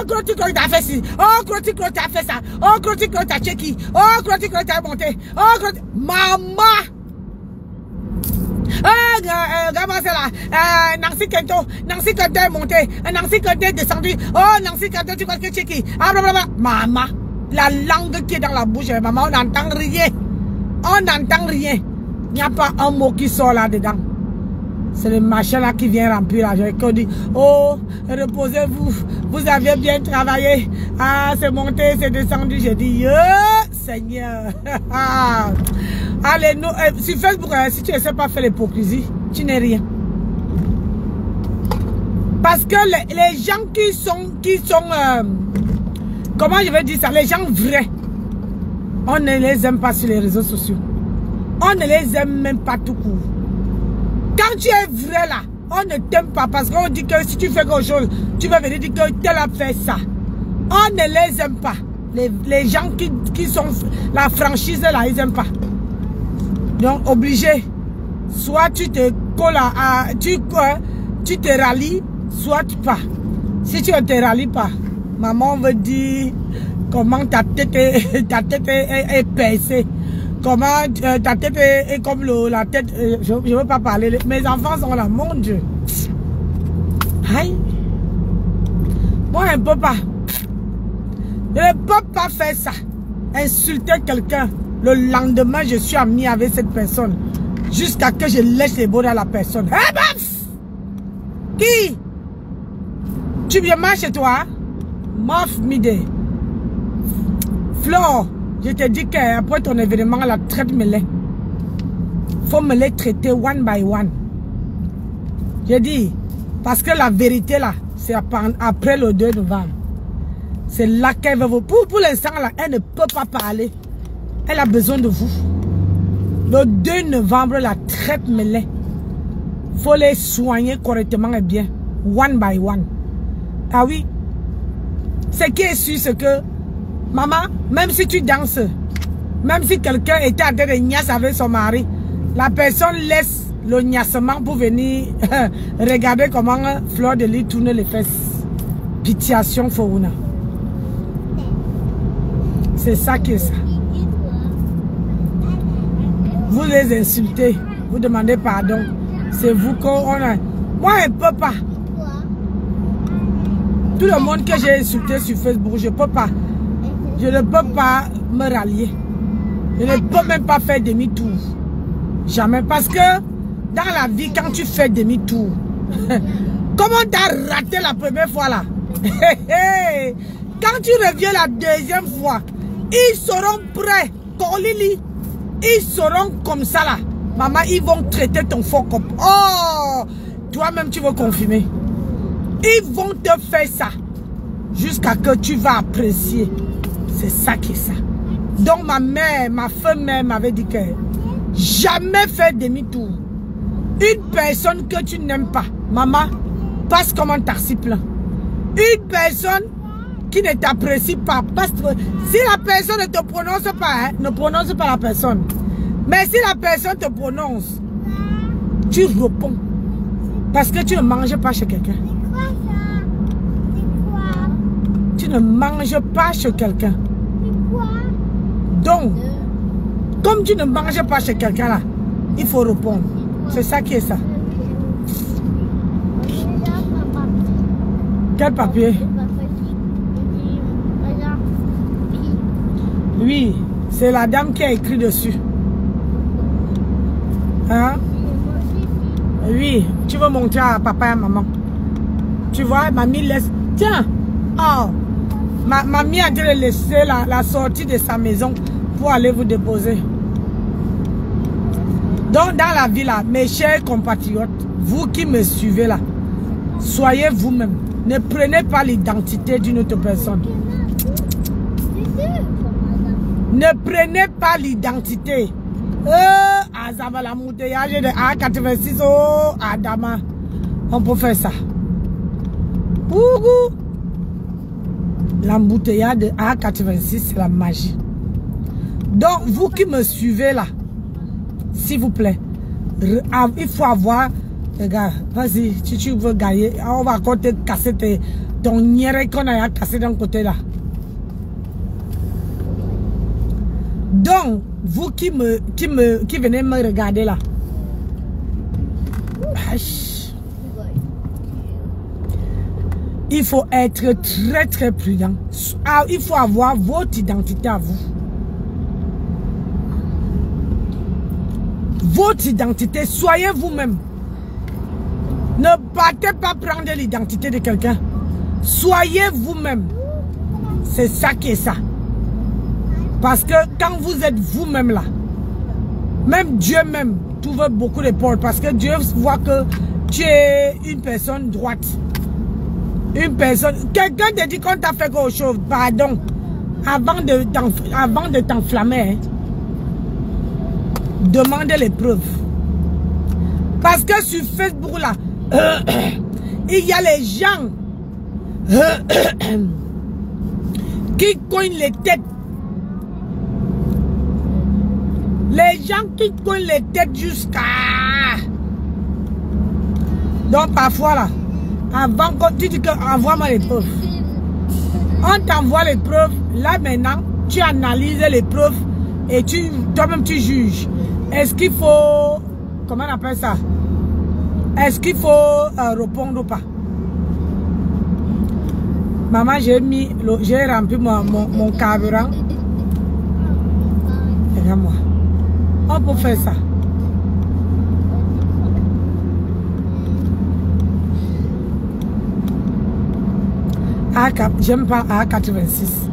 Gros tu t'as fait ci. Oh, gros tu t'as fait ça. Oh, gros tu t'as checké. Oh, gros tu t'as monté. Oh, gros maman. Regarde-moi c'est là. Nancy Kento est monté. Nancy Kento est descendu. Oh, Nancy Kento, tu crois que c'est qui? Maman, la langue qui est dans la bouche, maman, on n'entend rien. On n'entend rien. Il n'y a pas un mot qui sort là-dedans. C'est le machin là qui vient remplir l'argent. Qu'on dit, oh, reposez-vous, vous avez bien travaillé. Ah, c'est monté, c'est descendu. J'ai dit, Seigneur. Allez, nous, sur Facebook, si tu ne sais pas faire l'hypocrisie, tu n'es rien. Parce que les gens qui sont comment je vais dire ça, les gens vrais, on ne les aime pas sur les réseaux sociaux. On ne les aime même pas tout court. Quand tu es vrai là, on ne t'aime pas parce qu'on dit que si tu fais quelque chose, tu vas venir dire que tel a fait ça. On ne les aime pas. Les gens qui sont la franchise là, ils n'aiment pas. Donc obligé, soit tu te colles tu te rallies, soit pas. Si tu ne te rallies pas, maman veut dire comment ta tête est percée. Comment ta tête est comme la tête. Je ne veux pas parler. Mes enfants sont là, mon Dieu. Aïe. Moi, je ne peux pas. Je ne peux pas faire ça. Insulter quelqu'un. Le lendemain, je suis ami avec cette personne. Jusqu'à que je lèche les bords à la personne. Hey, baf! Qui? Tu viens mal chez toi? Maf Mide. Flore, je te dis qu'après ton événement, la traite-moi-les. Faut me les traiter one by one. J'ai dit, parce que la vérité là, c'est après le 2 novembre. C'est là qu'elle va vous... Pour l'instant là, elle ne peut pas parler. Elle a besoin de vous. Le 2 novembre, la traite-moi-les. Faut les soigner correctement et bien. One by one. Ah oui. Ce qui est sûr, c'est que, maman, même si tu danses, même si quelqu'un était en train de niasse avec son mari, la personne laisse le niassement pour venir regarder comment Fleur de Lys tourne les fesses. Pitiation Foruna. C'est ça qui est ça. Vous les insultez, vous demandez pardon. C'est vous qu'on a... Moi, je ne peux pas. Tout le monde que j'ai insulté sur Facebook, je ne peux pas. Je ne peux pas me rallier. Je ne peux même pas faire demi-tour. Jamais. Parce que dans la vie, quand tu fais demi-tour, comment tu as raté la première fois là? Quand tu reviens la deuxième fois, ils seront prêts. Colili, ils seront comme ça là. Maman, ils vont traiter ton faux cop. Oh, toi-même tu veux confirmer. Ils vont te faire ça jusqu'à que tu vas apprécier. C'est ça qui est ça. Donc ma mère, ma femme mère m'avait dit que jamais faire demi-tour. Une personne que tu n'aimes pas, maman, passe comme un taxi plein. Une personne qui ne t'apprécie pas, parce que si la personne ne te prononce pas, hein, ne prononce pas la personne. Mais si la personne te prononce, tu réponds. Parce que tu ne manges pas chez quelqu'un. Tu ne manges pas chez quelqu'un. Donc, comme tu ne manges pas chez quelqu'un là, il faut répondre. C'est ça qui est ça. Quel papier? Oui, c'est la dame qui a écrit dessus. Hein? Oui, tu veux montrer à papa et à maman. Tu vois, mamie laisse... Tiens! Oh! Mamie a dû laisser la sortie de sa maison pour aller vous déposer. Donc, dans la vie là, mes chers compatriotes, vous qui me suivez là, soyez vous-même. Ne prenez pas l'identité d'une autre personne. Ne prenez pas l'identité. Azava la moutillage de A86 oh Adama. On peut faire ça. Ouhou. L'embouteillage de A86, c'est la magie. Donc, vous qui me suivez là, s'il vous plaît, il faut avoir, regarde, vas-y, si tu veux gagner, on va encore te casser ton nière qu'on a cassé d'un côté là. Donc, vous qui venez me regarder là, il faut être très très prudent. Il faut avoir votre identité à vous. Votre identité, soyez vous-même. Ne partez pas prendre l'identité de quelqu'un. Soyez vous-même. C'est ça qui est ça. Parce que quand vous êtes vous-même là, même Dieu même trouve beaucoup d'épaules. Parce que Dieu voit que tu es une personne droite. Une personne... Quelqu'un te dit qu'on t'a fait quelque chose. Pardon. Avant de t'enflammer, hein, demandez les preuves. Parce que sur Facebook là, il y a les gens qui cognent les têtes. Les gens qui cognent les têtes jusqu'à... Donc parfois là, avant que tu dis que envoie-moi les preuves. On t'envoie les preuves. Là maintenant, tu analyses les preuves et toi-même tu juges. Est-ce qu'il faut... Comment on appelle ça? Est-ce qu'il faut répondre ou pas? Maman, j'ai rempli mon carburant. Regarde-moi. On peut faire ça. J'aime pas A86.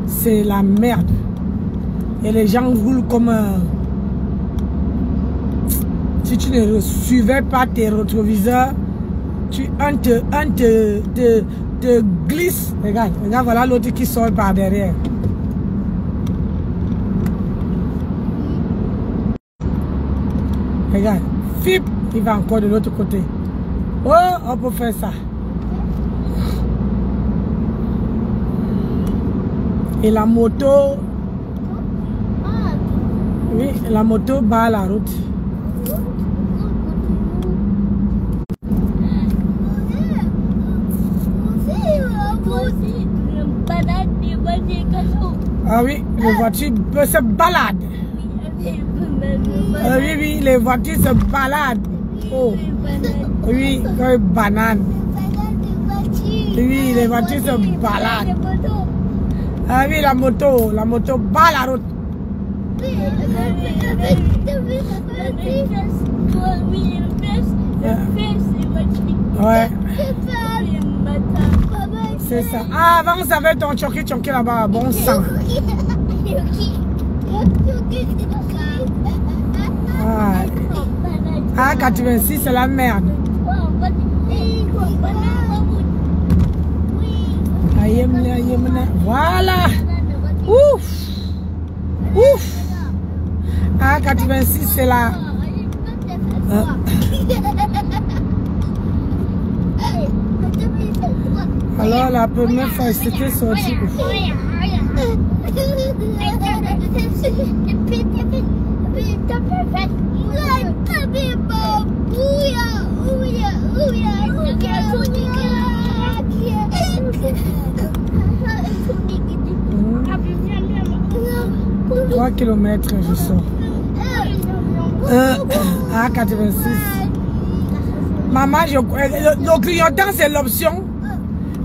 C'est la merde. Et les gens roulent comme un... Si tu ne suivais pas tes rétroviseurs, un te glisse. Regarde, voilà l'autre qui sort par derrière. Regarde, Fip, il va encore de l'autre côté. Oh, on peut faire ça. Et la moto, oui, la moto bat la route. Ah oui, les voitures se baladent. Oui, les voitures se baladent. Oh. Oui, comme banane. Oui, les voitures se baladent. Ah oui, la moto bat la route. Ouais. C'est ça. Ah, avant, ça avait ton tchonki là-bas, bon sang. Ah, 86, c'est la merde. Voilà. Ouf. Ouf. Ah, 86, c'est la... Alors, la première fois, c'était sorti. Mmh. 3 km, je sors. À 86. Maman, le clignotant, c'est l'option.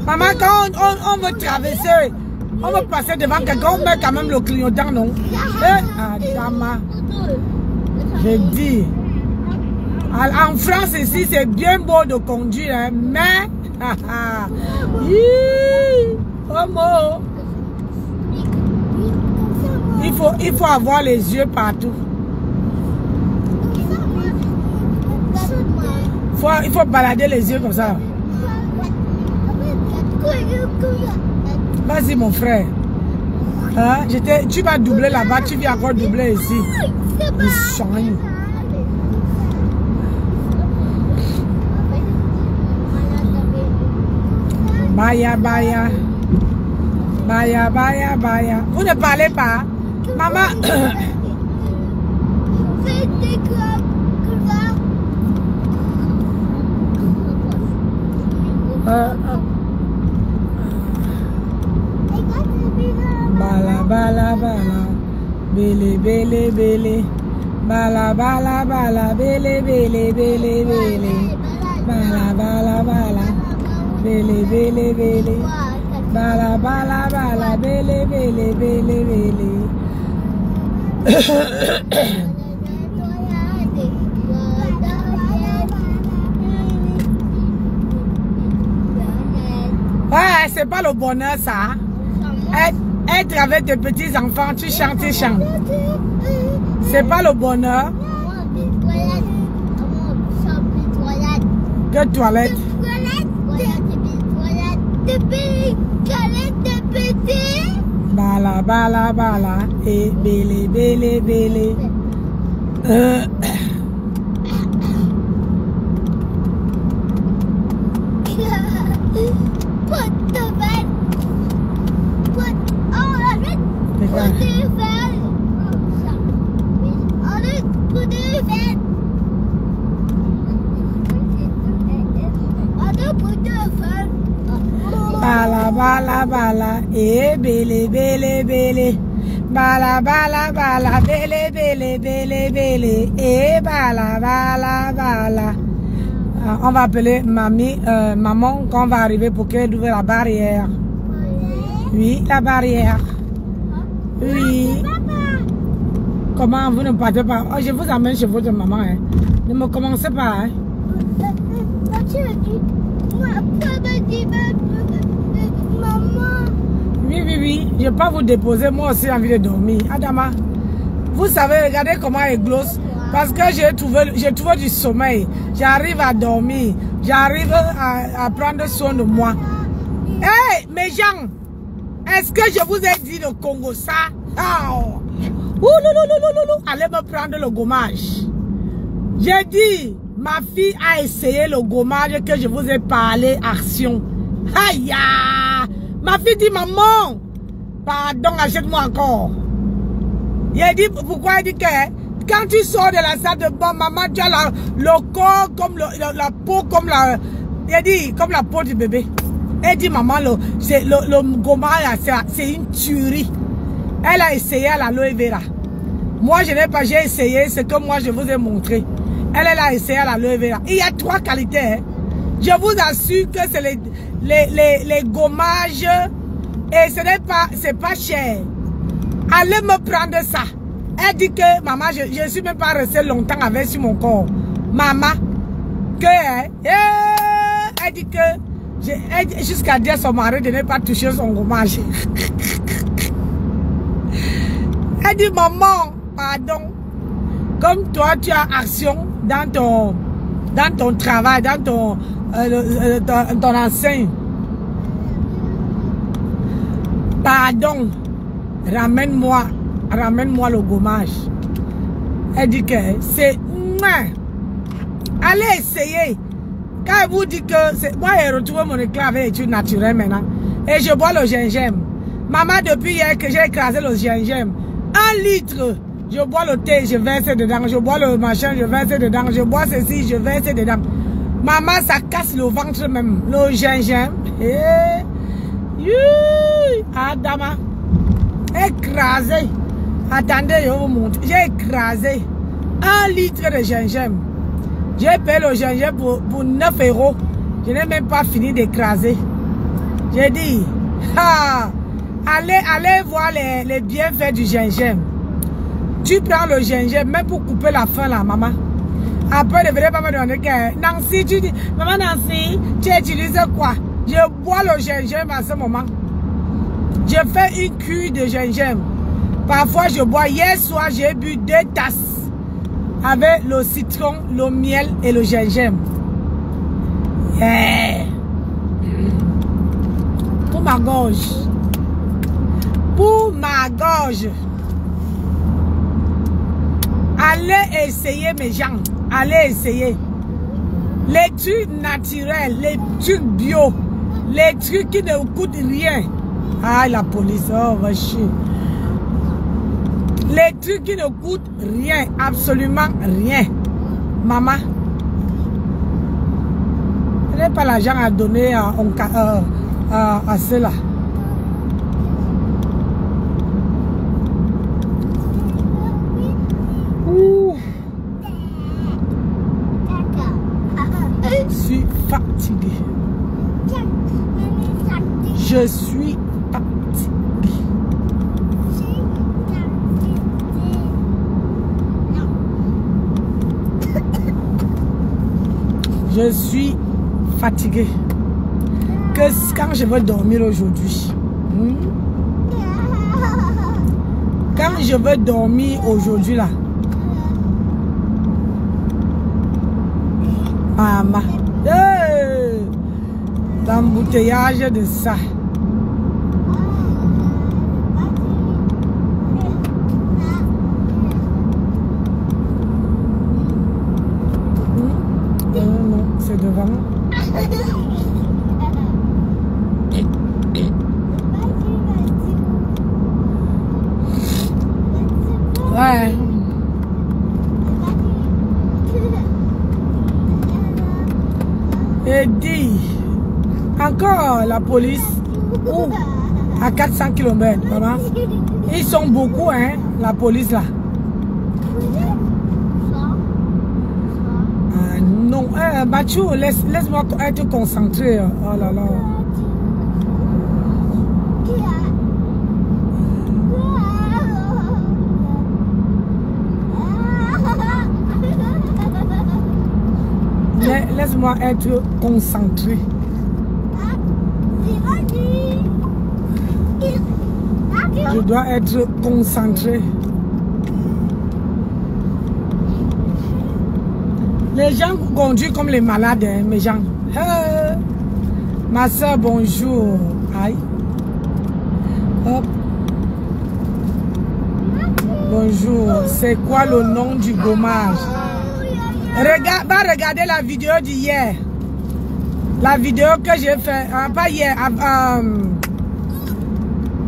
Maman, quand on veut traverser, on veut passer devant quelqu'un, on met quand même le clignotant, non? Adama, j'ai dit. En France, ici, c'est bien beau de conduire, hein, mais... Il faut avoir les yeux partout. Il faut balader les yeux comme ça. Vas-y mon frère. Hein? Tu vas doubler là-bas, tu viens encore doubler ici. Il change. Baya, baya. Baya, baya, baya. Vous ne parlez pas? Maman. Bala, bala, bala. Bele, bele, bele. Bala, bala, bala. Bele, bele, bele, bele. Bala, bala, bala. Bele, bele, bele. Bala, bala, bala. Bele, bele, bele, bele. c'est pas le bonheur, ça. Être avec tes petits-enfants, tu chantes. C'est pas le bonheur. Que toilette? Bala, bala, bala. Et bélé, bélé, bélé. Bala, bala, bala, et bélé, bélé, bélé. Bala, bala, bala, bélé, bélé, bélé, bélé, et bala, bala, bala. On va appeler maman quand on va arriver pour qu'elle ouvre la barrière. Oui, la barrière. Oui. Comment vous ne partez pas? Oh, je vous amène chez votre maman. Hein. Ne me commencez pas. Hein. Oui. Je ne vais pas vous déposer. Moi aussi, j'ai envie de dormir. Adama, vous savez, regardez comment elle glosse. Parce que j'ai trouvé du sommeil. J'arrive à dormir. J'arrive à prendre soin de moi. Hé, mes gens, est-ce que je vous ai dit le Congo ça? Oh. Allez me prendre le gommage. J'ai dit, ma fille a essayé le gommage que je vous ai parlé, action. Aïe! Ma fille dit, maman, pardon, achète-moi encore. Il dit, pourquoi elle dit que quand tu sors de la salle de bain, maman, tu as le corps comme la peau, comme la, il dit, comme la peau du bébé. Elle dit, maman, le gommage, c'est une tuerie. Elle a essayé à l'aloe vera. Moi, je n'ai pas, j'ai essayé ce que moi, je vous ai montré. Elle a essayé à l'aloe vera. Il y a 3 qualités. Hein. Je vous assure que c'est les gommages et ce n'est pas, c'est pas cher. Allez me prendre ça. Elle dit que, maman, je ne suis même pas restée longtemps avec sur mon corps. Maman, elle dit que, jusqu'à dire à son mari de ne pas toucher son gommage. Elle dit, maman, pardon, comme toi, tu as action dans ton travail, dans ton enseigne. Pardon, ramène-moi le gommage. Elle dit que c'est... Allez essayer. Quand elle vous dit que... Moi, j'ai retrouvé mon éclat avec études naturelles maintenant. Et je bois le gingembre. Maman, depuis hier que j'ai écrasé le gingembre, 1 litre, je bois le thé, je verse dedans. Je bois le machin, je verse dedans. Je bois ceci, je verse dedans. Maman, ça casse le ventre même. Le gingembre. Adama. Écrasé. Attendez, je vous montre. J'ai écrasé 1 litre de gingembre. J'ai payé le gingembre pour 9 €. Je n'ai même pas fini d'écraser. J'ai dit, allez voir les bienfaits du gingembre. Tu prends le gingembre, même pour couper la faim là, maman. Après, ne venez pas me demander que Nancy, tu dis, maman Nancy, tu utilises quoi? Je bois le gingembre à ce moment. Je fais une cure de gingembre. Parfois, je bois. Hier soir, j'ai bu 2 tasses avec le citron, le miel et le gingembre. Yeah. Pour ma gorge. Pour ma gorge. Allez essayer, mes gens. Allez essayer. Les trucs naturels, les trucs bio, les trucs qui ne coûtent rien. Ah, la police, oh, va chier. Les trucs qui ne coûtent rien, absolument rien. Maman, je n'ai pas l'argent à donner à cela. Je suis fatiguée. Je suis fatiguée. Je suis fatiguée. que quand je veux dormir aujourd'hui, quand je veux dormir aujourd'hui là, maman, l'embouteillage de ça. Non, c'est devant. Ouais. Et dit, encore la police, à 400 km, maman. Ils sont beaucoup, hein, la police là. Ah non, Bachou, laisse-moi être concentré. Oh là là. Laisse-moi être concentré. Je dois être concentré. Les gens conduisent comme les malades, hein, mes gens. Ma soeur, bonjour. Aïe. Hop. Bonjour. C'est quoi le nom du gommage? Va regarder la vidéo d'hier. La vidéo que j'ai fait, pas hier,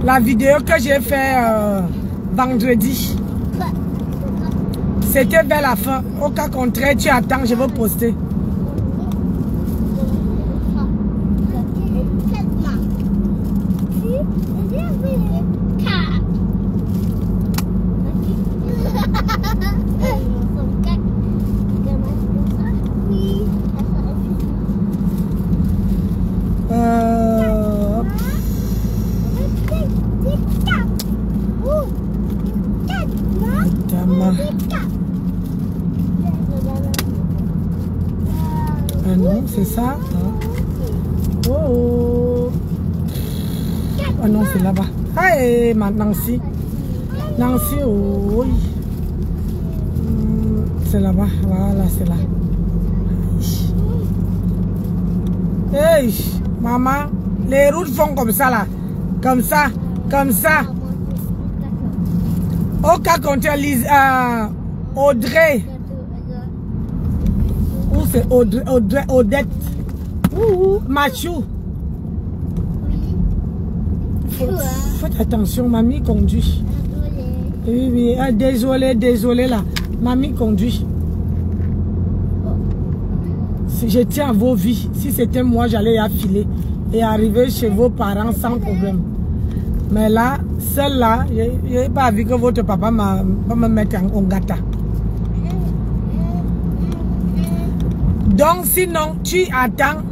la vidéo que j'ai fait vendredi. C'était vers la fin. Au cas contraire, tu attends, je vais poster. Non, c'est ça. Oh, oh non, c'est là-bas. Hey, Nancy. Nancy, oh. C'est là-bas. Voilà, c'est là. Hey, maman, les routes font comme ça là. Comme ça, comme ça. Au cas contraire, Audrey. Où c'est Audrey, Odette. Machou. Faites attention, mamie conduit. Oui, oui, désolé, désolé là. Mamie conduit. Si je tiens à vos vies, si c'était moi, j'allais y affiler et arriver chez vos parents sans problème. Mais là, seul là, je n'ai pas vu que votre papa va me mettre en gâta. Donc sinon, tu attends.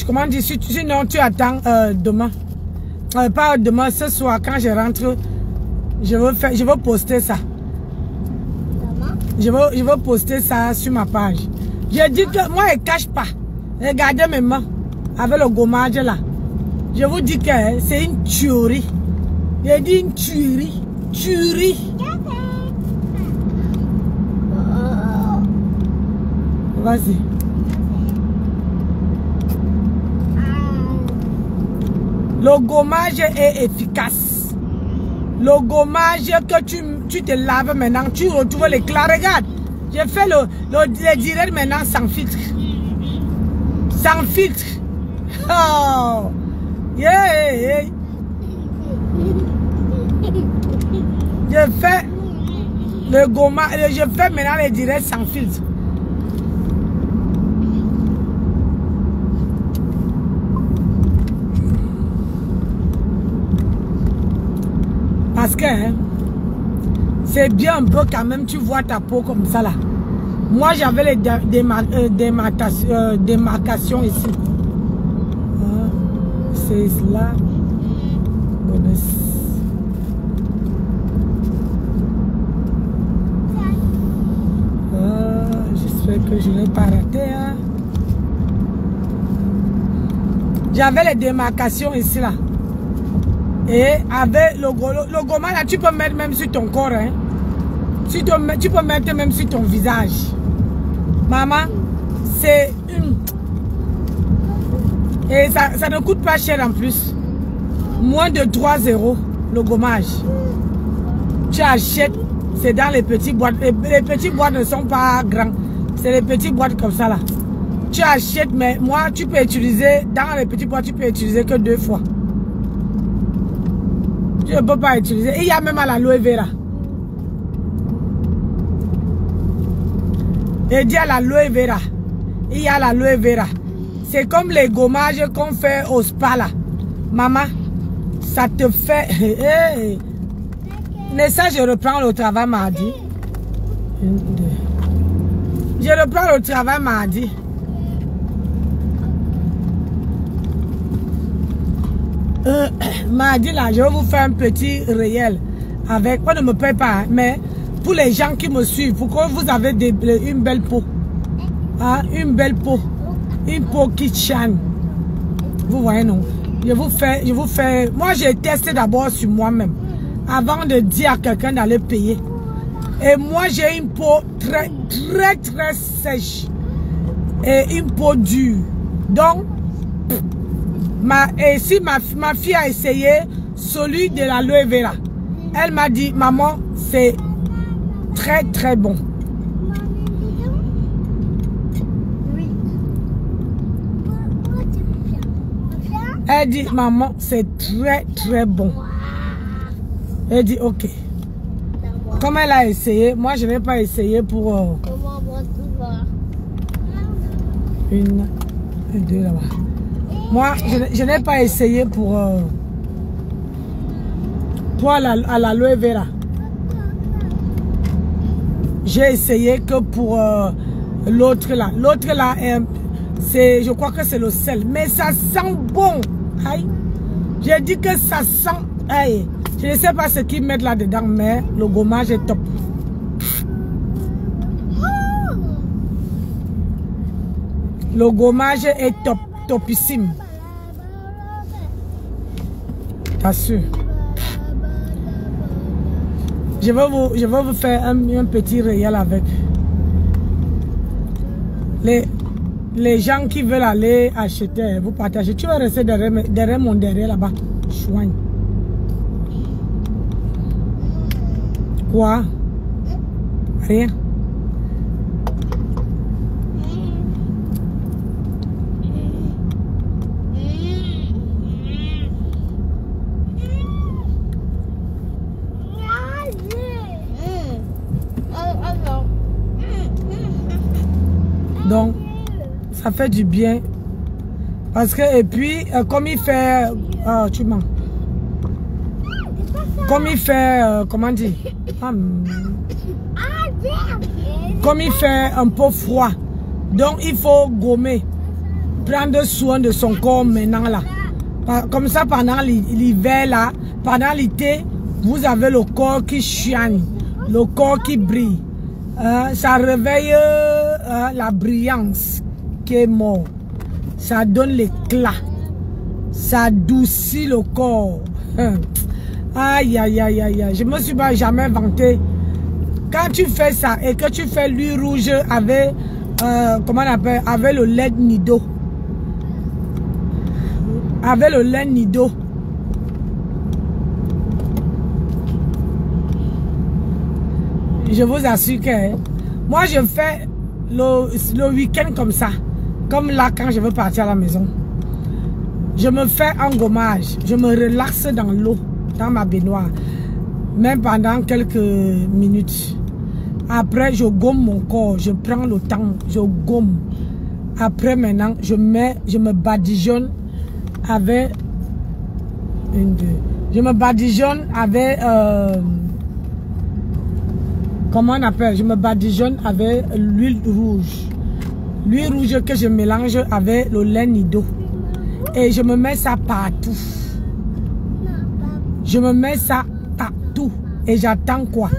Comment dire, sinon tu attends demain. Pas demain, ce soir quand je rentre, je veux poster ça. Je veux poster ça sur ma page. J'ai dit que moi je ne cache pas. Regardez mes mains avec le gommage là. Je vous dis que c'est une tuerie. J'ai dit une tuerie. Tuerie. Vas-y. Le gommage est efficace. Le gommage que tu te laves maintenant, tu retrouves l'éclat. Regarde, j'ai fait le direct maintenant sans filtre. Sans filtre. Oh. Yeah. Je fais le gommage, je fais maintenant les directs sans filtre. Parce que hein, c'est bien un peu quand même, tu vois ta peau comme ça là. Moi j'avais les démarcations ici. Hein, c'est là. J'espère que je n'ai pas raté. Hein. J'avais les démarcations ici là. Et avec le gommage là, tu peux mettre même sur ton corps. Hein. Tu peux mettre même sur ton visage. Maman, c'est une... Et ça ne coûte pas cher en plus. Moins de 3 € le gommage. Tu achètes, c'est dans les petites boîtes. Les petites boîtes ne sont pas grands. C'est les petites boîtes comme ça là. Tu achètes, mais moi tu peux utiliser, dans les petites boîtes, tu peux utiliser que 2 fois. Tu ne peux pas utiliser. Et il y a même à l'aloe vera. Et il y a l'aloe vera. Il y a l'aloe vera. C'est comme les gommages qu'on fait au spa là. Maman, ça te fait... Hey. Mais ça, je reprends le travail mardi. Je reprends le travail mardi. Mardi là, je vais vous faire un petit réel avec... On ne me paye pas, hein, mais pour les gens qui me suivent, pour que vous avez une belle peau. Hein, une belle peau. Une peau qui chane. Vous voyez, non? Je vous fais... Moi, j'ai testé d'abord sur moi-même. Avant de dire à quelqu'un d'aller payer. Et moi, j'ai une peau très sèche. Et une peau dure. Donc, si ma fille a essayé celui de l'aloe vera, elle m'a dit, maman, c'est très bon. Elle dit, maman, c'est très bon. Elle dit, ok. Comme elle a essayé, moi je n'ai pas essayé pour... Une et deux là-bas. Moi, je n'ai pas essayé pour l'aloe vera. J'ai essayé que pour l'autre là. L'autre là, je crois que c'est le sel. Mais ça sent bon. Aïe. J'ai dit que ça sent... Aïe. Je ne sais pas ce qu'ils mettent là-dedans, mais le gommage est top. Le gommage est top, topissime. T'assures. Je vais vous faire un petit réel avec les gens qui veulent aller acheter. Vous partagez. Tu vas rester derrière mon derrière là-bas. Chouin. Quoi? Rien. Donc, ça fait du bien. Parce que, et puis, comme il fait... tu mens. Comme il fait... comment dire? Comme il fait un peu froid. Donc, il faut gommer. Prendre soin de son corps maintenant, là. Comme ça, pendant l'hiver, là, pendant l'été, vous avez le corps qui chiane. Le corps qui brille. Ça réveille la brillance qui est morte. Ça donne l'éclat. Ça adoucit le corps. Aïe, aïe, aïe, aïe, aïe. Je me suis pas jamais vanté. Quand tu fais ça et que tu fais l'huile rouge avec, comment on appelle, avec le lait nido. Avec le lait nido. Je vous assure que moi je fais le week-end comme ça. Comme là quand je veux partir à la maison. Je me fais un gommage. Je me relaxe dans l'eau, dans ma baignoire. Même pendant quelques minutes. Après je gomme mon corps. Je prends le temps. Je gomme. Après maintenant je me badigeonne avec je me badigeonne avec comment on appelle? Je me badigeonne avec l'huile rouge. L'huile rouge que je mélange avec le lait nido. Et je me mets ça partout. Je me mets ça partout. Et j'attends quoi?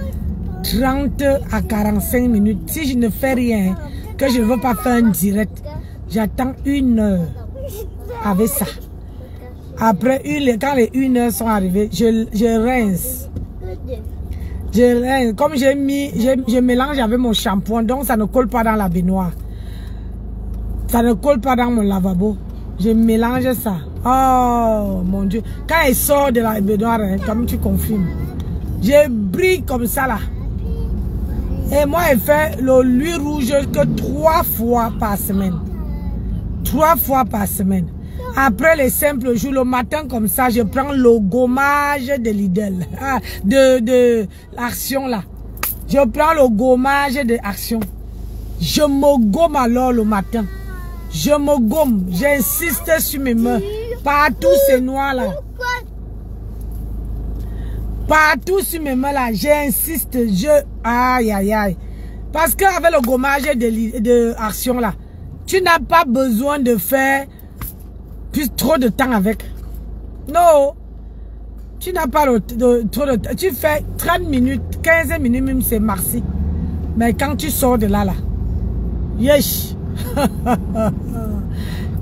30 à 45 minutes. Si je ne fais rien, que je ne veux pas faire un direct. J'attends 1 heure avec ça. Après, quand les 1 heure sont arrivées, je rince. Je rince. Comme je mélange avec mon shampoing, donc ça ne colle pas dans la baignoire. Ça ne colle pas dans mon lavabo. Je mélange ça. Oh mon Dieu. Quand elle sort de la baignoire, hein, comme tu confirmes, je brille comme ça là. Et moi, elle fait l'huile rouge que 3 fois par semaine. 3 fois par semaine. Après les simples jours, le matin comme ça, je prends le gommage de Lidl. De l'Action là. Je prends le gommage de Action. Je me gomme alors le matin. Je me gomme. J'insiste sur mes mains. Partout c'est noir là. Partout sur mes mains là, j'insiste. Aïe aïe aïe. Parce qu'avec le gommage de Action là, tu n'as pas besoin de faire plus trop de temps avec. Non. Tu n'as pas trop de temps. Tu fais 30 minutes, 15 minutes même, c'est merci. Mais quand tu sors de là, yesh.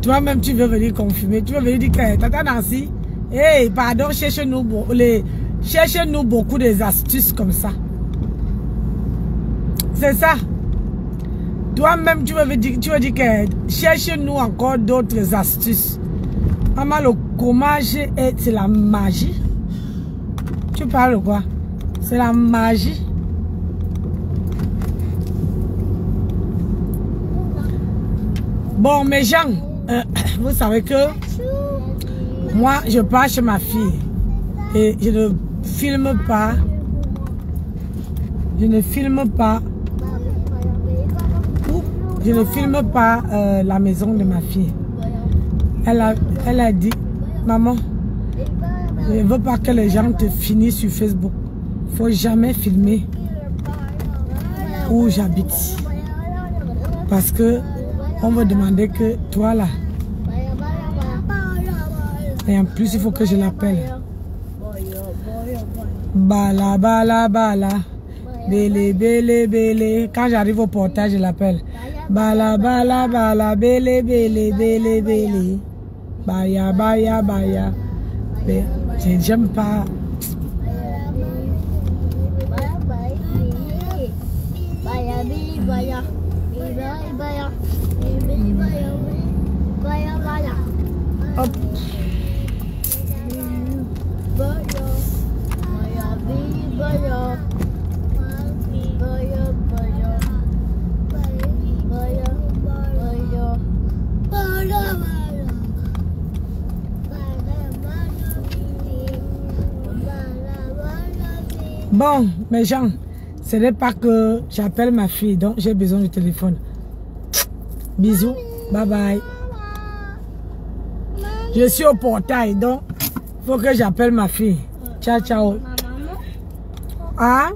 Toi-même, tu veux venir confirmer. Tu veux venir dire que Tata Nancy, hey, pardon, cherche-nous beaucoup des astuces comme ça. C'est ça. Toi-même, tu veux dire que cherche-nous encore d'autres astuces. Maman, le gommage, c'est la magie. Tu parles de quoi? C'est la magie. Bon, mes gens, vous savez que moi, je pars chez ma fille et je ne filme pas. Je ne filme pas. Je ne filme pas la maison de ma fille. Elle a dit, maman, je ne veux pas que les gens te finissent sur Facebook. Il ne faut jamais filmer où j'habite. Parce que on va demander que toi là. Et en plus, il faut que je l'appelle. Bala, bala, bala. Bélé, bélé, bélé. Quand j'arrive au portail, je l'appelle. Bala, bala, bala. Bélé, bélé, bélé, bélé. Baya, baya, baya. J'aime pas. Hop. Bon, mes gens, ce n'est pas que j'appelle ma fille, donc j'ai besoin du téléphone. Bisous, bye bye. Je suis au portail, donc il faut que j'appelle ma fille. Ciao, ciao. Ah?